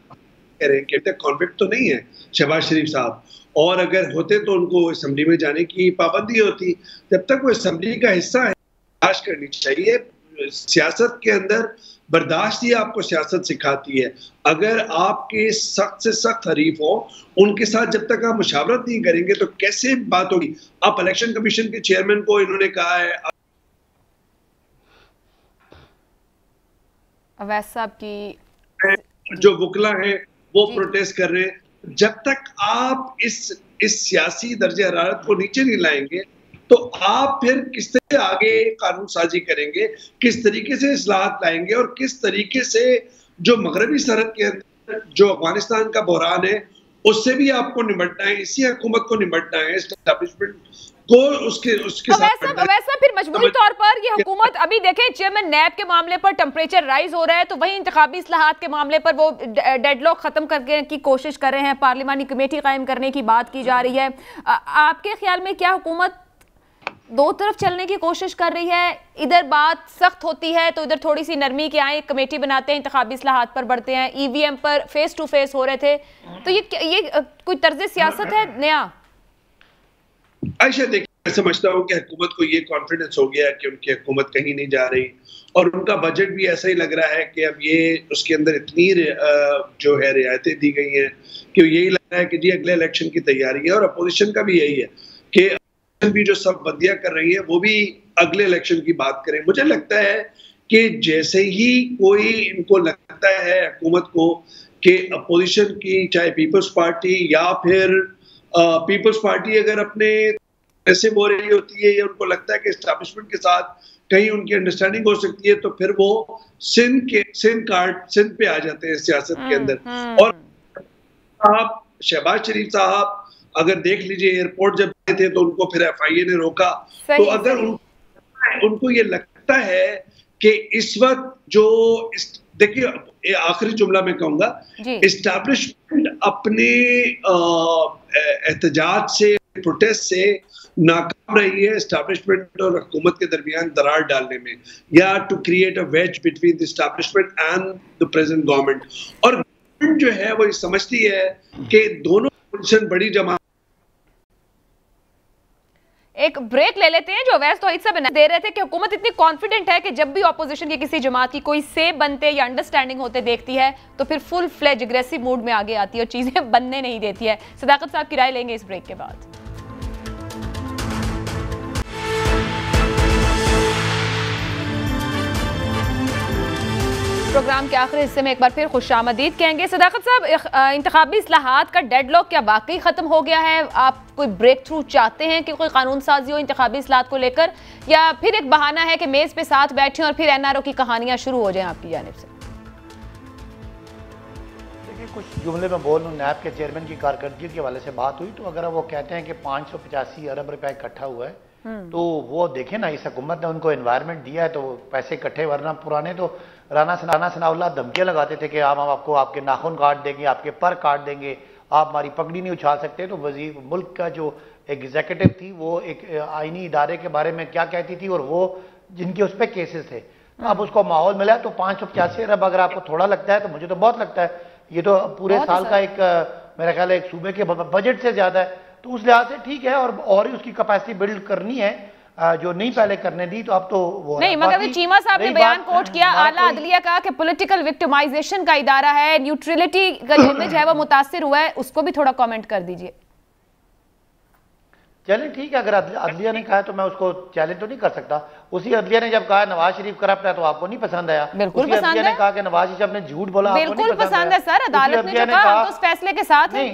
कह रहे हैं कि कॉन्फ्लिक्ट तो नहीं है शहबाज शरीफ साहब, और अगर होते तो उनको असेंबली में जाने की पाबंदी होती। जब तक वो असेंबली का हिस्सा है बर्दाश्त करनी चाहिए। सियासत के अंदर बर्दाश्त ही आपको सियासत सिखाती है। अगर आपके सख्त से सख्त हरीफ हो उनके साथ जब तक आप मुशावरत नहीं करेंगे तो कैसे बात होगी? आप इलेक्शन कमीशन के चेयरमैन को इन्होंने कहा है, अवैस साहब की जो वकला है वो प्रोटेस्ट कर रहे हैं। जब तक आप इस सियासी दर्जे हरारत को नीचे नहीं लाएंगे तो आप फिर किस तरह आगे कानून साजी करेंगे, किस तरीके से इस्लाहत लाएंगे और किस तरीके से जो मगरबी सरहद के अंदर जो अफगानिस्तान का बहरान है उससे भी आपको निपटना है, इसी हुकूमत को निपटना है, एस्टेब्लिशमेंट को उसके साथ। वैसा फिर मजबूरी तौर पर ये हुकूमत, अभी देखें चेयरमैन नैब के मामले पर टेम्परेचर राइज हो रहा है तो वहीं इंतखाबी इस्लाहात के मामले पर वो डेडलॉक खत्म करने की कोशिश कर रहे हैं, पार्लिमानी कमेटी कायम करने की बात की जा रही है। आपके ख्याल में क्या हुकूमत दो तरफ चलने की कोशिश कर रही है? इधर बात सख्त होती है तो इधर थोड़ी सी नरमी के आए, कमेटी बनाते हैं, इंतखाबी इस्लाहात पर बढ़ते हैं, ईवीएम पर फेस टू फेस हो रहे थे, तो ये कोई तर्ज सियासत है नया? आयशा देखिए, मैं समझता हूँ कि हुकूमत को ये कॉन्फिडेंस हो गया कि उनकी हुकूमत कहीं नहीं जा रही और उनका बजट भी ऐसा ही लग रहा है कि अब ये उसके अंदर इतनी जो है रियायतें दी गई हैं कि यही लग रहा है कि जी अगले इलेक्शन की तैयारी है। और अपोजिशन का भी यही है कि भी जो सब बंदियां कर रही है वो भी अगले इलेक्शन की बात करें। मुझे लगता है कि जैसे ही कोई इनको लगता है हुकूमत को कि अपोजिशन की चाहे पीपल्स पार्टी या फिर पीपल्स पार्टी अगर अपने ऐसे हो रही होती है या उनको लगता है कि एस्टैब्लिशमेंट के साथ कहीं उनकी अंडरस्टैंडिंग हो सकती है तो फिर वो सिंध पे आ जाते हैं सियासत के अंदर। और आप शहबाज शरीफ साहब अगर देख लीजिए एयरपोर्ट जब गए थे तो उनको फिर एफआईए ने रोका। तो अगर उनको ये लगता है कि इस वक्त जो देखिए आखिरी जुमला मैं कहूंगा, एस्टैब्लिशमेंट अपने एहतजाज से प्रोटेस्ट से नाकाम रही है एस्टैब्लिशमेंट और हुकूमत के दरमियान दरार डालने में या to create a wedge between the establishment and the present government. और गवर्नमेंट जो है वो समझती है कि दोनों पोजीशन बड़ी जमात। एक ब्रेक ले लेते हैं। जो अवैस तौहीद साहब दे रहे थे कि हुकूमत इतनी कॉन्फिडेंट है कि जब भी ऑपोजिशन की किसी जमात की कोई से बनते या अंडरस्टैंडिंग होते देखती है तो फिर फुल फ्लेज एग्रेसिव मूड में आगे आती है और चीजें बनने नहीं देती है। सदाकत साहब की राय लेंगे इस ब्रेक के बाद। प्रोग्राम के आखिरी हिस्से में एक बार फिर खुशामदीद कहेंगे। सदाकत साहब, इंतखाबी इस्लाहात का डेडलॉक क्या वाकई ख़त्म हो गया है? आप कोई ब्रेक थ्रू चाहते हैं कि कोई कानून साजी हो इंतखाबी इस्लाहात को लेकर, या फिर एक बहाना है कि मेज़ पे साथ बैठें और फिर एनआरओ की कहानियां शुरू हो जाएं आपकी जानिब से? देखिए, कुछ जुमले में बोल लूँ, नैब के चेयरमैन की कारकर्दगी के हवाले से बात हुई, तो अगर वो कहते हैं कि 585 अरब रुपया इकट्ठा हुआ है, तो वो देखें ना, इस हुकूमत ने उनको एनवायरनमेंट दिया है तो पैसे इकट्ठे, वरना पुराने तो राना सनाउल्लाह धमकियाँ लगाते थे कि हम आपको आपके नाखून काट देंगे, आपके पर काट देंगे, आप हमारी पगड़ी नहीं उछाल सकते। तो वजीर मुल्क का जो एग्जीक्यूटिव थी वो एक आईनी इदारे के बारे में क्या कहती थी, और वो जिनके उस पर केसेस थे। अब उसको माहौल मिला तो 585 अरब अगर आपको थोड़ा लगता है तो मुझे तो बहुत लगता है, ये तो पूरे साल का एक मेरा ख्याल है एक सूबे के बजट से ज्यादा है। तो उस लिहाज से ठीक है, और ही उसकी कैपेसिटी बिल्ड करनी है जो नहीं पहले करने दी, तो अब तो वो नहीं। मगर चीमा साहब ने बयान कोट किया, आला अदलिया का कि पॉलिटिकल विक्टिमाइजेशन का इदारा है, न्यूट्रलिटी का इमेज है वो मुतासिर हुआ है, उसको भी थोड़ा कमेंट कर दीजिए। चलें ठीक है, अगर अदलिया ने कहा तो मैं उसको चैलेंज तो नहीं कर सकता। उसी अदलिया ने जब कहा नवाज शरीफ करप्ट है तो आपको नहीं पसंद आया। बिल्कुल उसी पसंद अदलिया ने कहा कि नवाज शरीफ ने झूठ बोला, बिल्कुल पसंद है सर, अदालत ने जो कहा हम तो उस फैसले के साथ हैं।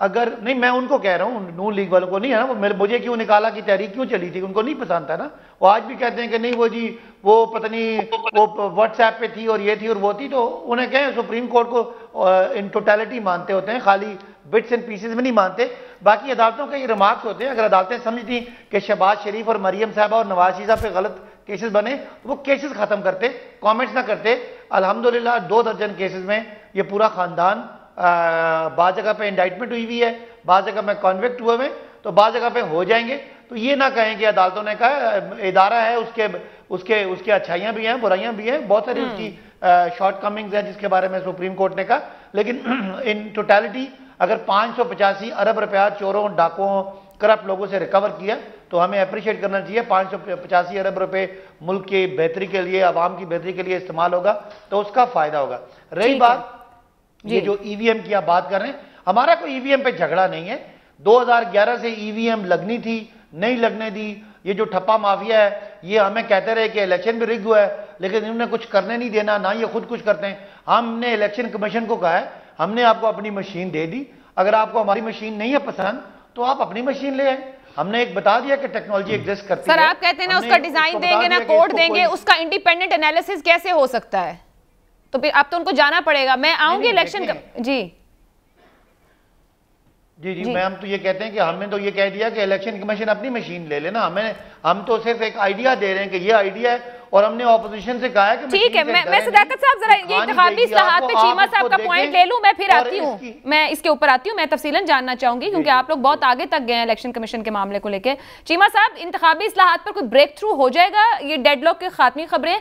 अगर नहीं, मैं उनको कह रहा हूँ, नून लीग वालों को नहीं है ना, वो मुझे क्यों निकाला की तहरीक क्यों चली थी, उनको नहीं पसंद था ना। वो आज भी कहते हैं कि नहीं वो जी वो पता नहीं वो व्हाट्सएप पे थी और ये थी और वो थी, तो उन्हें कहें सुप्रीम कोर्ट को इन टोटलिटी मानते होते हैं, खाली बिट्स एंड पीसेस में नहीं मानते। बाकी अदालतों के ये रिमार्क्स होते हैं, अगर अदालतें समझती कि शहबाज शरीफ और मरियम साहबा और नवाज शरीफ पे गलत केसेस बने, वो केसेस खत्म करते, कमेंट्स ना करते। अल्हम्दुलिल्लाह 2 दर्जन केसेस में ये पूरा खानदान, बाज़ जगह पे इंडाइटमेंट हुई है, बाज़ जगह में कॉन्विक्ट हुए हुए, तो बाज़ जगह पे हो जाएंगे। तो ये ना कहें कि अदालतों ने कहा, इदारा है उसके अच्छाइयां भी हैं, बुराइयां भी हैं, बहुत सारी उसकी शॉर्ट कमिंग्स हैं जिसके बारे में सुप्रीम कोर्ट ने कहा। लेकिन इन टोटलिटी अगर 585 अरब रुपया चोरों, डाकुओं, करप्ट लोगों से रिकवर किया तो हमें अप्रिशिएट करना चाहिए। 585 अरब रुपए मुल्क की बेहतरी के लिए, आवाम की बेहतरी के लिए इस्तेमाल होगा तो उसका फायदा होगा। रही बात ये जो ईवीएम की आप बात कर रहे हैं, हमारा कोई ईवीएम पे झगड़ा नहीं है। 2011 से ईवीएम लगनी थी, नहीं लगने दी। ये जो ठप्पा माफिया है ये हमें कहते रहे कि इलेक्शन भी रिग हुआ है, लेकिन इन्होंने कुछ करने नहीं देना, ना ये खुद कुछ करते हैं। हमने इलेक्शन कमीशन को कहा है, हमने आपको अपनी मशीन दे दी, अगर आपको हमारी मशीन नहीं है पसंद तो आप अपनी मशीन ले आए। हमने एक बता दिया कि टेक्नोलॉजी एग्जिस्ट करती है। सर आप कहते हैं ना उसका डिजाइन देंगे ना कोड देंगे, उसका इंडिपेंडेंट एनालिसिस कैसे हो सकता है? तो फिर अब तो उनको जाना पड़ेगा। मैं आऊंगी इलेक्शन जी मैं हम तो ये कहते हैं कि हमने तो ये कह दिया कि इलेक्शन कमीशन अपनी मशीन ले लेना, हम तो सिर्फ एक आइडिया दे रहे हैं कि ये आइडिया है, और हमने ऑपोजिशन से कहा है कि ठीक है। मैं सदाकत साहब जरा ये इंतखाबी इस्लाहात पे चीमा साहब का पॉइंट ले लूं, मैं फिर आती हूँ, मैं इसके ऊपर आती हूँ, मैं तफसीलन जानना चाहूंगी क्योंकि आप लोग बहुत आगे तक गए हैं इलेक्शन कमीशन के मामले को लेकर। चीमा साहब, इंतखाबी इस्लाहात पर कोई ब्रेक थ्रू हो जाएगा? ये डेडलॉक के खात्मी खबरें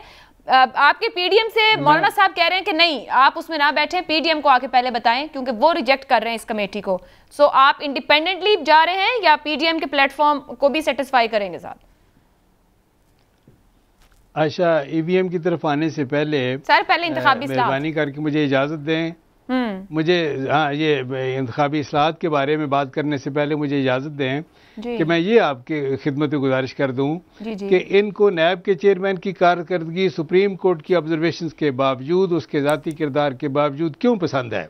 आपके पीडीएम से मौलाना साहब कह रहे हैं कि नहीं आप उसमें ना बैठे, पीडीएम को आके पहले बताएं क्योंकि वो रिजेक्ट कर रहे हैं इस कमेटी को। सो आप इंडिपेंडेंटली जा रहे हैं या पीडीएम के प्लेटफॉर्म को भी सेटिस्फाई करेंगे साथ? आयशा, ईवीएम की तरफ आने से पहले सर पहले इंतखाबी मेहरबानी करके मुझे इजाजत दें, मुझे ये इंतखाबी इस्लाहात के बारे में बात करने से पहले मुझे इजाज़त दें कि मैं ये आपके खिदमत में गुजारिश कर दूं कि इनको नैब के चेयरमैन की कारकर्दगी सुप्रीम कोर्ट की ऑब्जर्वेशंस के बावजूद, उसके ज़ाती किरदार के बावजूद क्यों पसंद है।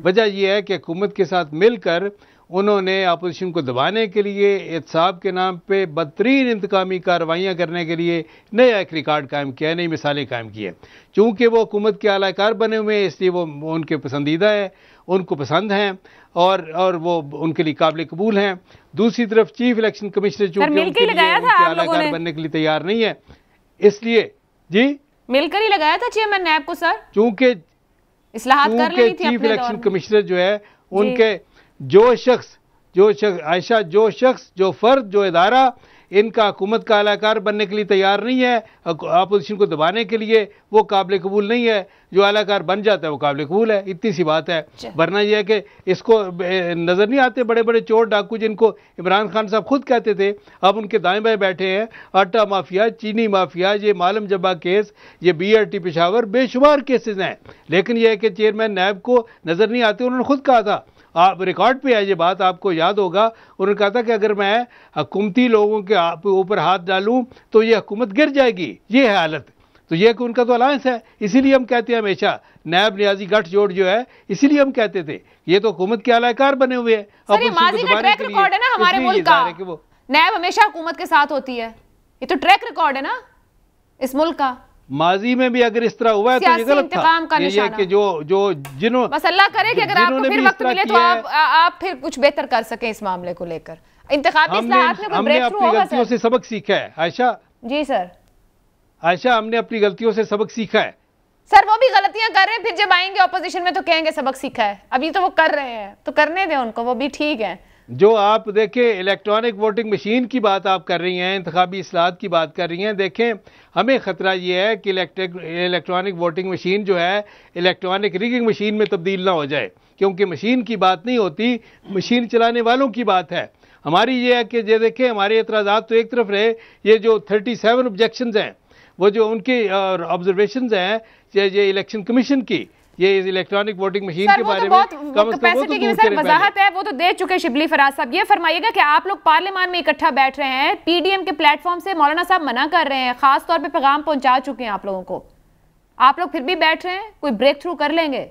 वजह यह है कि हुकूमत के साथ मिलकर उन्होंने अपोजिशन को दबाने के लिए, एहतसाब के नाम पे बदतरीन इंतकामी कार्रवाइयाँ करने के लिए नया एक रिकॉर्ड कायम किया, नई मिसालें कायम की है। चूँकि वो हुकूमत के आलाकार बने हुए हैं इसलिए वो उनके पसंदीदा है, उनको पसंद हैं और वो उनके लिए काबिल कबूल हैं। दूसरी तरफ चीफ इलेक्शन कमिश्नर चूँकि उनके आलाकार बनने के लिए तैयार नहीं है, इसलिए जी मिलकर ही लगाया था चेयरमैन नैब को सर, चूँकि चीफ इलेक्शन कमिश्नर जो है उनके जो शख्स आयशा, जो फर्द, जो इदारा इनका हुकूमत का आलाकार बनने के लिए तैयार नहीं है, अपोजिशन को दबाने के लिए, वो काबिल कबूल नहीं है। जो आलाकार बन जाता है वो काबिल कबूल है, इतनी सी बात है। वरना यह है कि इसको नज़र नहीं आते बड़े बड़े चोर डाकू जिनको इमरान खान साहब खुद कहते थे, अब उनके दाएं बाएं बैठे हैं। आटा माफिया, चीनी माफिया, ये मालम जब्बा केस, ये BRT पेशावर, बेशुमार केसेस हैं। लेकिन यह है कि चेयरमैन नैब को नज़र नहीं आते। उन्होंने खुद कहा था, आप रिकॉर्ड पे है ये बात, आपको याद होगा, उन्होंने कहा था कि अगर मैं हुकूमती लोगों के ऊपर हाथ डालूं तो ये हुकूमत गिर जाएगी, ये है हालत। तो यह कि उनका तो अलायंस है, इसीलिए हम कहते हैं हमेशा नैब नियाजी गठजोड़ जो है, इसीलिए हम कहते थे ये तो हुकूमत के अलायकार बने हुए हैं। सर ये माजी का ट्रैक रिकॉर्ड है ना हमारे मुल्क का, नैब हमेशा हुकूमत के साथ होती है, ये तो ट्रैक रिकॉर्ड है ना इस मुल्क का। माजी में भी अगर इस तरह हुआ है तो ये गलत था। ये कि जो जिन्होंने, बस अल्लाह करे कि अगर आपको फिर वक्त मिले तो आप फिर कुछ बेहतर कर सकें इस मामले को लेकर। इंतखाबी इस्लाहात में कोई ब्रेक थ्रू होगा? हमने अपनी गलतियों से सबक सीखा है आयशा। जी सर। आयशा, हमने अपनी गलतियों से सबक सीखा है। सर वो भी गलतियां कर रहे हैं, फिर जब आएंगे ऑपोजिशन में तो कहेंगे सबक सीखा है, अभी तो वो कर रहे हैं तो करने दें उनको, वो भी ठीक है। जो आप देखें इलेक्ट्रॉनिक वोटिंग मशीन की बात आप कर रही हैं, इंतखाबी इस्लाहात की बात कर रही हैं, देखें हमें ख़तरा ये है कि इलेक्ट्रॉनिक वोटिंग मशीन जो है इलेक्ट्रॉनिक रिगिंग मशीन में तब्दील ना हो जाए, क्योंकि मशीन की बात नहीं होती, मशीन चलाने वालों की बात है। हमारी ये है कि ये देखें हमारे एतराज़ात तो एक तरफ रहे, ये जो 37 ऑब्जेक्शंस हैं, वो जो उनकी ऑब्जर्वेशंस हैं ये इलेक्शन कमीशन की, ये इलेक्ट्रॉनिक वोटिंग मशीन के बारे में कैपेसिटी की सर वजाहत है, वो तो दे चुके शिबली फराज साहब। ये फरमाइएगा कि आप लोग पार्लियामान में इकट्ठा बैठ रहे हैं, पीडीएम के प्लेटफॉर्म से मौलाना साहब मना कर रहे हैं, खास तौर पे पैगाम पहुंचा चुके हैं आप लोगों को, आप लोग फिर भी बैठ रहे हैं, कोई ब्रेक थ्रू कर लेंगे?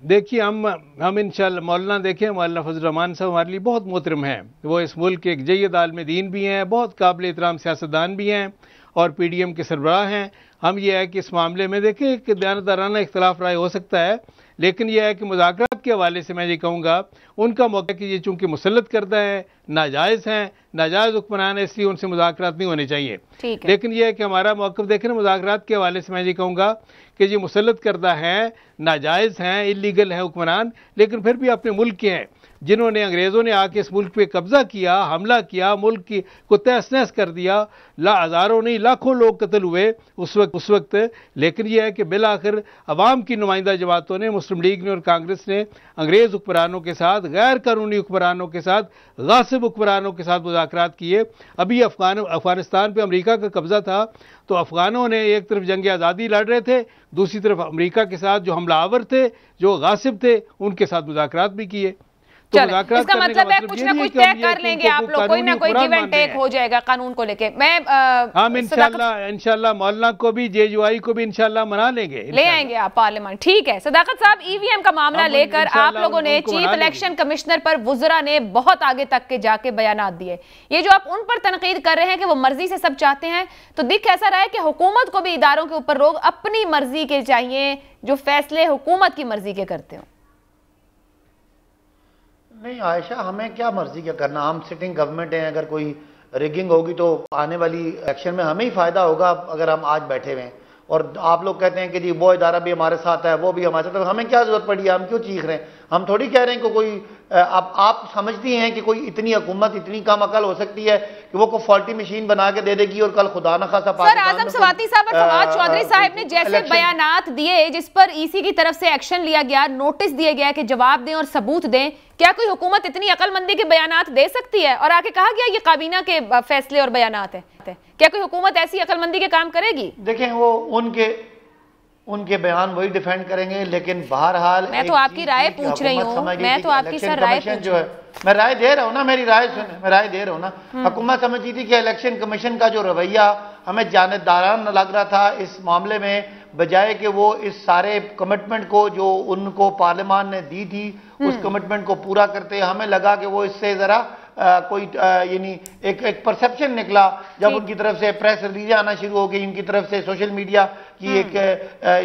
देखिए हम इंशाल्लाह मौलाना देखें, मौलाना फजल रहमान साहब हमारे लिए बहुत मोहतरम हैं, वो इस मुल्क के एक जय्यद आलिम दीन भी हैं, बहुत काबिल एहतराम सियासतदान भी हैं और पीडीएम के सरबराह हैं। हम ये है कि इस मामले में देखें कि दयानतदाराना इख्तलाफ राय हो सकता है, लेकिन यह है कि मुज़ाकरात के हवाले से मैं ये कहूँगा उनका मौका कि ये चूँकि मुसल्लत करदा है, नाजायज़ हैं, नाजायज़ हुक्मरान है, इसलिए उनसे मुज़ाकरात नहीं होने चाहिए। लेकिन यह है कि हमारा मौक़िफ़ देखें मुज़ाकरात के हवाले से मैं ये कहूँगा कि ये मुसल्लत करदा है, नाजायज़ हैं, इलीगल है हुक्मरान, लेकिन फिर भी अपने मुल्क के हैं, जिन्होंने अंग्रेज़ों ने आके इस मुल्क पे कब्ज़ा किया, हमला किया, मुल्क की को तहस नहस कर दिया, हज़ारों नहीं लाखों लोग कत्ल हुए उस वक्त। लेकिन यह है कि बिल आखिर अवाम की नुमाइंदा जमातों ने, मुस्लिम लीग ने और कांग्रेस ने अंग्रेज़ हुक्मरानों के साथ, गैर कानूनी हुक्मरानों के साथ, गासिब हुक्मरानों के साथ मुज़ाकरात किए। अभी अफ़गानिस्तान पर अमरीका का कब्ज़ा था, तो अफ़गानों ने एक तरफ जंग आज़ादी लड़ रहे थे, दूसरी तरफ अमरीका के साथ जो हमलावर थे, जो गासिब थे, उनके साथ मुज़ाकरात भी किए। तो इसका मतलब है कुछ ना कुछ तय कर लेंगे आप लोग, कोई ना कोई गिव एंड टेक हो जाएगा कानून को लेके। मैं हम इंशाल्लाह मौलाना को भी, जेयूआई को भी इंशाल्लाह मना लेंगे, ले आएंगे आप पार्लियामेंट। ठीक है सदाकत साहब, ईवीएम का मामला लेकर आप लोगों ने चीफ इलेक्शन कमिश्नर पर वुज़रा ने बहुत आगे तक के जाके बयानात दिए, ये जो आप उन पर तनकीद कर रहे हैं कि वो मर्जी से सब चाहते हैं, तो दिख ऐसा रहा है कि हुकूमत को भी इदारों के ऊपर लोग अपनी मर्जी के चाहिए, जो फैसले हुकूमत की मर्जी के करते हो। नहीं आयशा, हमें क्या मर्जी क्या करना, हम सिटिंग गवर्नमेंट हैं, अगर कोई रिगिंग होगी तो आने वाली इलेक्शन में हमें ही फायदा होगा अगर हम आज बैठे हुए हैं। और आप लोग कहते हैं कि जी वो इदारा भी हमारे साथ है, वो भी हमारे साथ है, तो हमें क्या जरूरत पड़ी है, हम क्यों चीख रहे हैं? हम थोड़ी कह रहे हैं कि कोई आप समझती हैं कि कोई इतनी हुकूमत इतनी कम अकल हो सकती है कि वो को फॉल्टी मशीन बना के दे देगी और कल खुदा न खासा सर आजम सवाती साहब और फवाद चौधरी साहब ने जैसे बयानात दिए जिस पर ईसी की तरफ से एक्शन लिया गया, नोटिस दिया गया कि जवाब दें और सबूत दें, क्या कोई हुकूमत इतनी अकलमंदी के बयानात दे सकती है? और आके कहा गया ये काबीना के फैसले और बयानात है, क्या कोई हुकूमत ऐसी अकलमंदी के काम करेगी? देखें वो उनके बयान वही डिफेंड करेंगे, लेकिन बहरहाल मैं तो आपकी राय पूछ रही हूँ, मैं तो आपकी सर राय जो है मैं राय दे रहा हूँ ना, मेरी राय सुने, मैं राय दे रहा हूँ ना। हुकूमत समझी थी कि इलेक्शन कमीशन का जो रवैया हमें जानेदाराना लग रहा था इस मामले में, बजाय कि वो इस सारे कमिटमेंट को जो उनको पार्लियामान ने दी थी उस कमिटमेंट को पूरा करते, हमें लगा कि वो इससे जरा कोई यानी एक परसेप्शन निकला जब उनकी तरफ से प्रेस रिलीज आना शुरू हो गई, उनकी तरफ से सोशल मीडिया की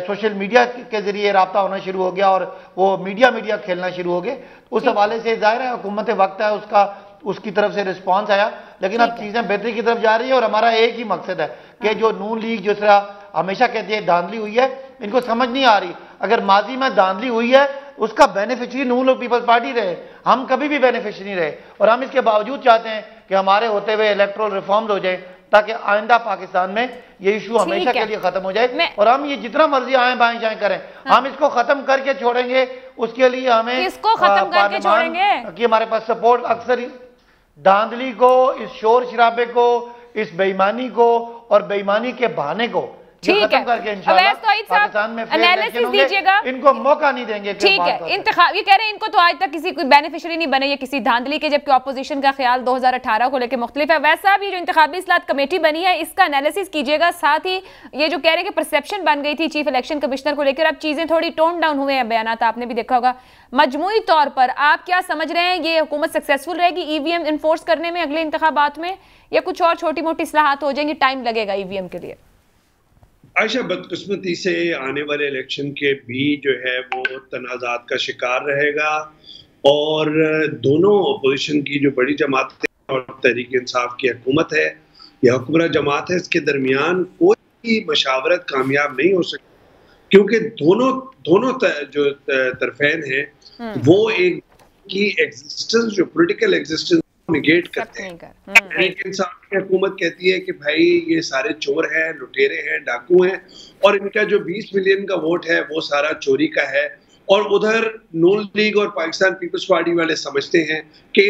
सोशल मीडिया के जरिए राब्ता होना शुरू हो गया और वो मीडिया खेलना शुरू हो गए। उस हवाले से जाहिर है हुकूमत वक्त है, उसकी तरफ से रिस्पॉन्स आया, लेकिन अब चीजें बेहतरी की तरफ जा रही है और हमारा एक ही मकसद है कि जो नून लीग जिस तरह हमेशा कहती है धांधली हुई है, इनको समझ नहीं आ रही। अगर माजी में धांधली हुई है उसका बेनिफिशियरी नून लोग पीपल्स पार्टी रहे, हम कभी भी बेनिफिशियरी रहे, और हम इसके बावजूद चाहते हैं कि हमारे होते हुए इलेक्टोरल रिफॉर्म्स हो जाए ताकि आइंदा पाकिस्तान में ये इशू हमेशा के लिए खत्म हो जाए। और हम ये जितना मर्जी आए बाएं जाएं करें, हम इसको खत्म करके छोड़ेंगे। उसके लिए हमें इसको खत्म करके छोड़ेंगे कि हमारे पास सपोर्ट, अक्सर धांधली को, इस शोर शराबे को, इस बेईमानी को और बेईमानी के बहाने को ठीक है, अवैस तौहीद साहब पाकिस्तान में एनालिसिस दीजिएगा, इनको मौका नहीं देंगे। ठीक है, इंतखाब ये कह रहे हैं इनको तो आज तक किसी कोई बेनिफिशियरी नहीं बने, ये किसी धांधली के, जबकि ऑपोजिशन का ख्याल 2018 को लेकर मुख्तलिफ है। अवैस साहब, ये जो इंतखाबी इस्लाहत कमेटी बनी है इसका एनालिसिस कीजिएगा, साथ ही ये जो कह रहे हैं कि परसेप्शन बन गई थी चीफ इलेक्शन कमिश्नर को लेकर, अब चीजें थोड़ी टोन डाउन हुए हैं, बयानात आपने भी देखा होगा। मजमूई तौर पर आप क्या समझ रहे हैं, ये हुकूमत सक्सेसफुल रहेगी ईवीएम इन्फोर्स करने में अगले इंतखाबात में, या कुछ और छोटी मोटी इस्लाहात हो जाएंगी, टाइम लगेगा ईवीएम के लिए? आयशा, बदकिस्मती से आने वाले इलेक्शन के भी जो है वो तनाज़ात का शिकार रहेगा, और दोनों अपोजिशन की जो बड़ी जमात है और तहरीक इंसाफ की हुकूमत है या हुक्मरान जमात है, इसके दरमियान कोई मशावरत कामयाब नहीं हो सकती, क्योंकि दोनों जो तरफेन हैं वो एक की एग्जिस्टेंस, जो पॉलिटिकल एग्जिस्टेंस निगेट करते हैं। तहरीक इंसाफ की हुकूमत कहती है कि भाई ये सारे चोर हैं, लुटेरे हैं, डाकू हैं, और इनका जो 20 मिलियन का वोट है वो सारा चोरी का है। और उधर नून लीग और पाकिस्तान पीपल्स पार्टी वाले समझते हैं कि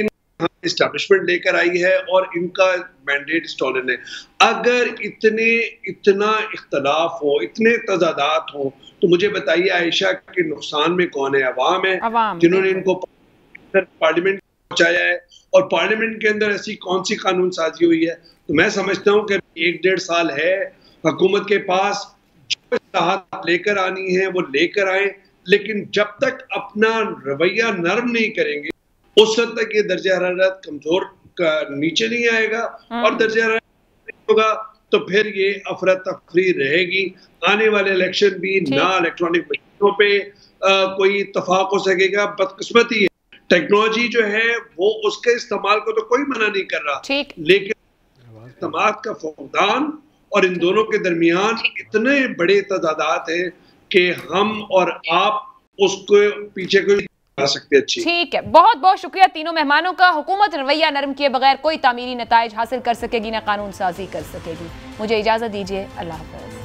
इस्टेब्लिशमेंट लेकर आई है और इनका मैंडेट स्टॉलन है। अगर इतना इख्तलाफ हो, इतने तजादात हो, तो मुझे बताइए आयशा के नुकसान में कौन है? अवाम है, जिन्होंने इनको पार्लियामेंट पहुंचाया है, और पार्लियामेंट के अंदर ऐसी कौन सी कानून साजी हुई है? तो मैं समझता हूं कि 1-1.5 साल है हुकूमत के पास, जो इस्लाहात लेकर आनी है वो लेकर आए, लेकिन जब तक अपना रवैया नरम नहीं करेंगे उस वक्त तक ये दर्जा हरारत कमजोर नीचे नहीं आएगा, और दर्जा हरारत नहीं होगा तो फिर ये अफरा तफरी रहेगी। आने वाले इलेक्शन भी ना इलेक्ट्रॉनिक मशीनों पे कोई इत्तफाक हो सकेगा। बदकिस्मती है, टेक्नोलॉजी जो है वो उसके इस्तेमाल को तो कोई मना नहीं कर रहा, लेकिन इस्तेमाल का फुकदान और इन दोनों के दरमियान इतने बड़े तदादात हैं कि हम और आप उसको पीछे को आ सकते। अच्छी, ठीक है, बहुत बहुत शुक्रिया तीनों मेहमानों का। हुकूमत रवैया नरम किए बगैर कोई तामीरी नताइज हासिल कर सकेगी, ना कानून साजी कर सकेगी। मुझे इजाजत दीजिए, अल्लाह हाफ़िज़।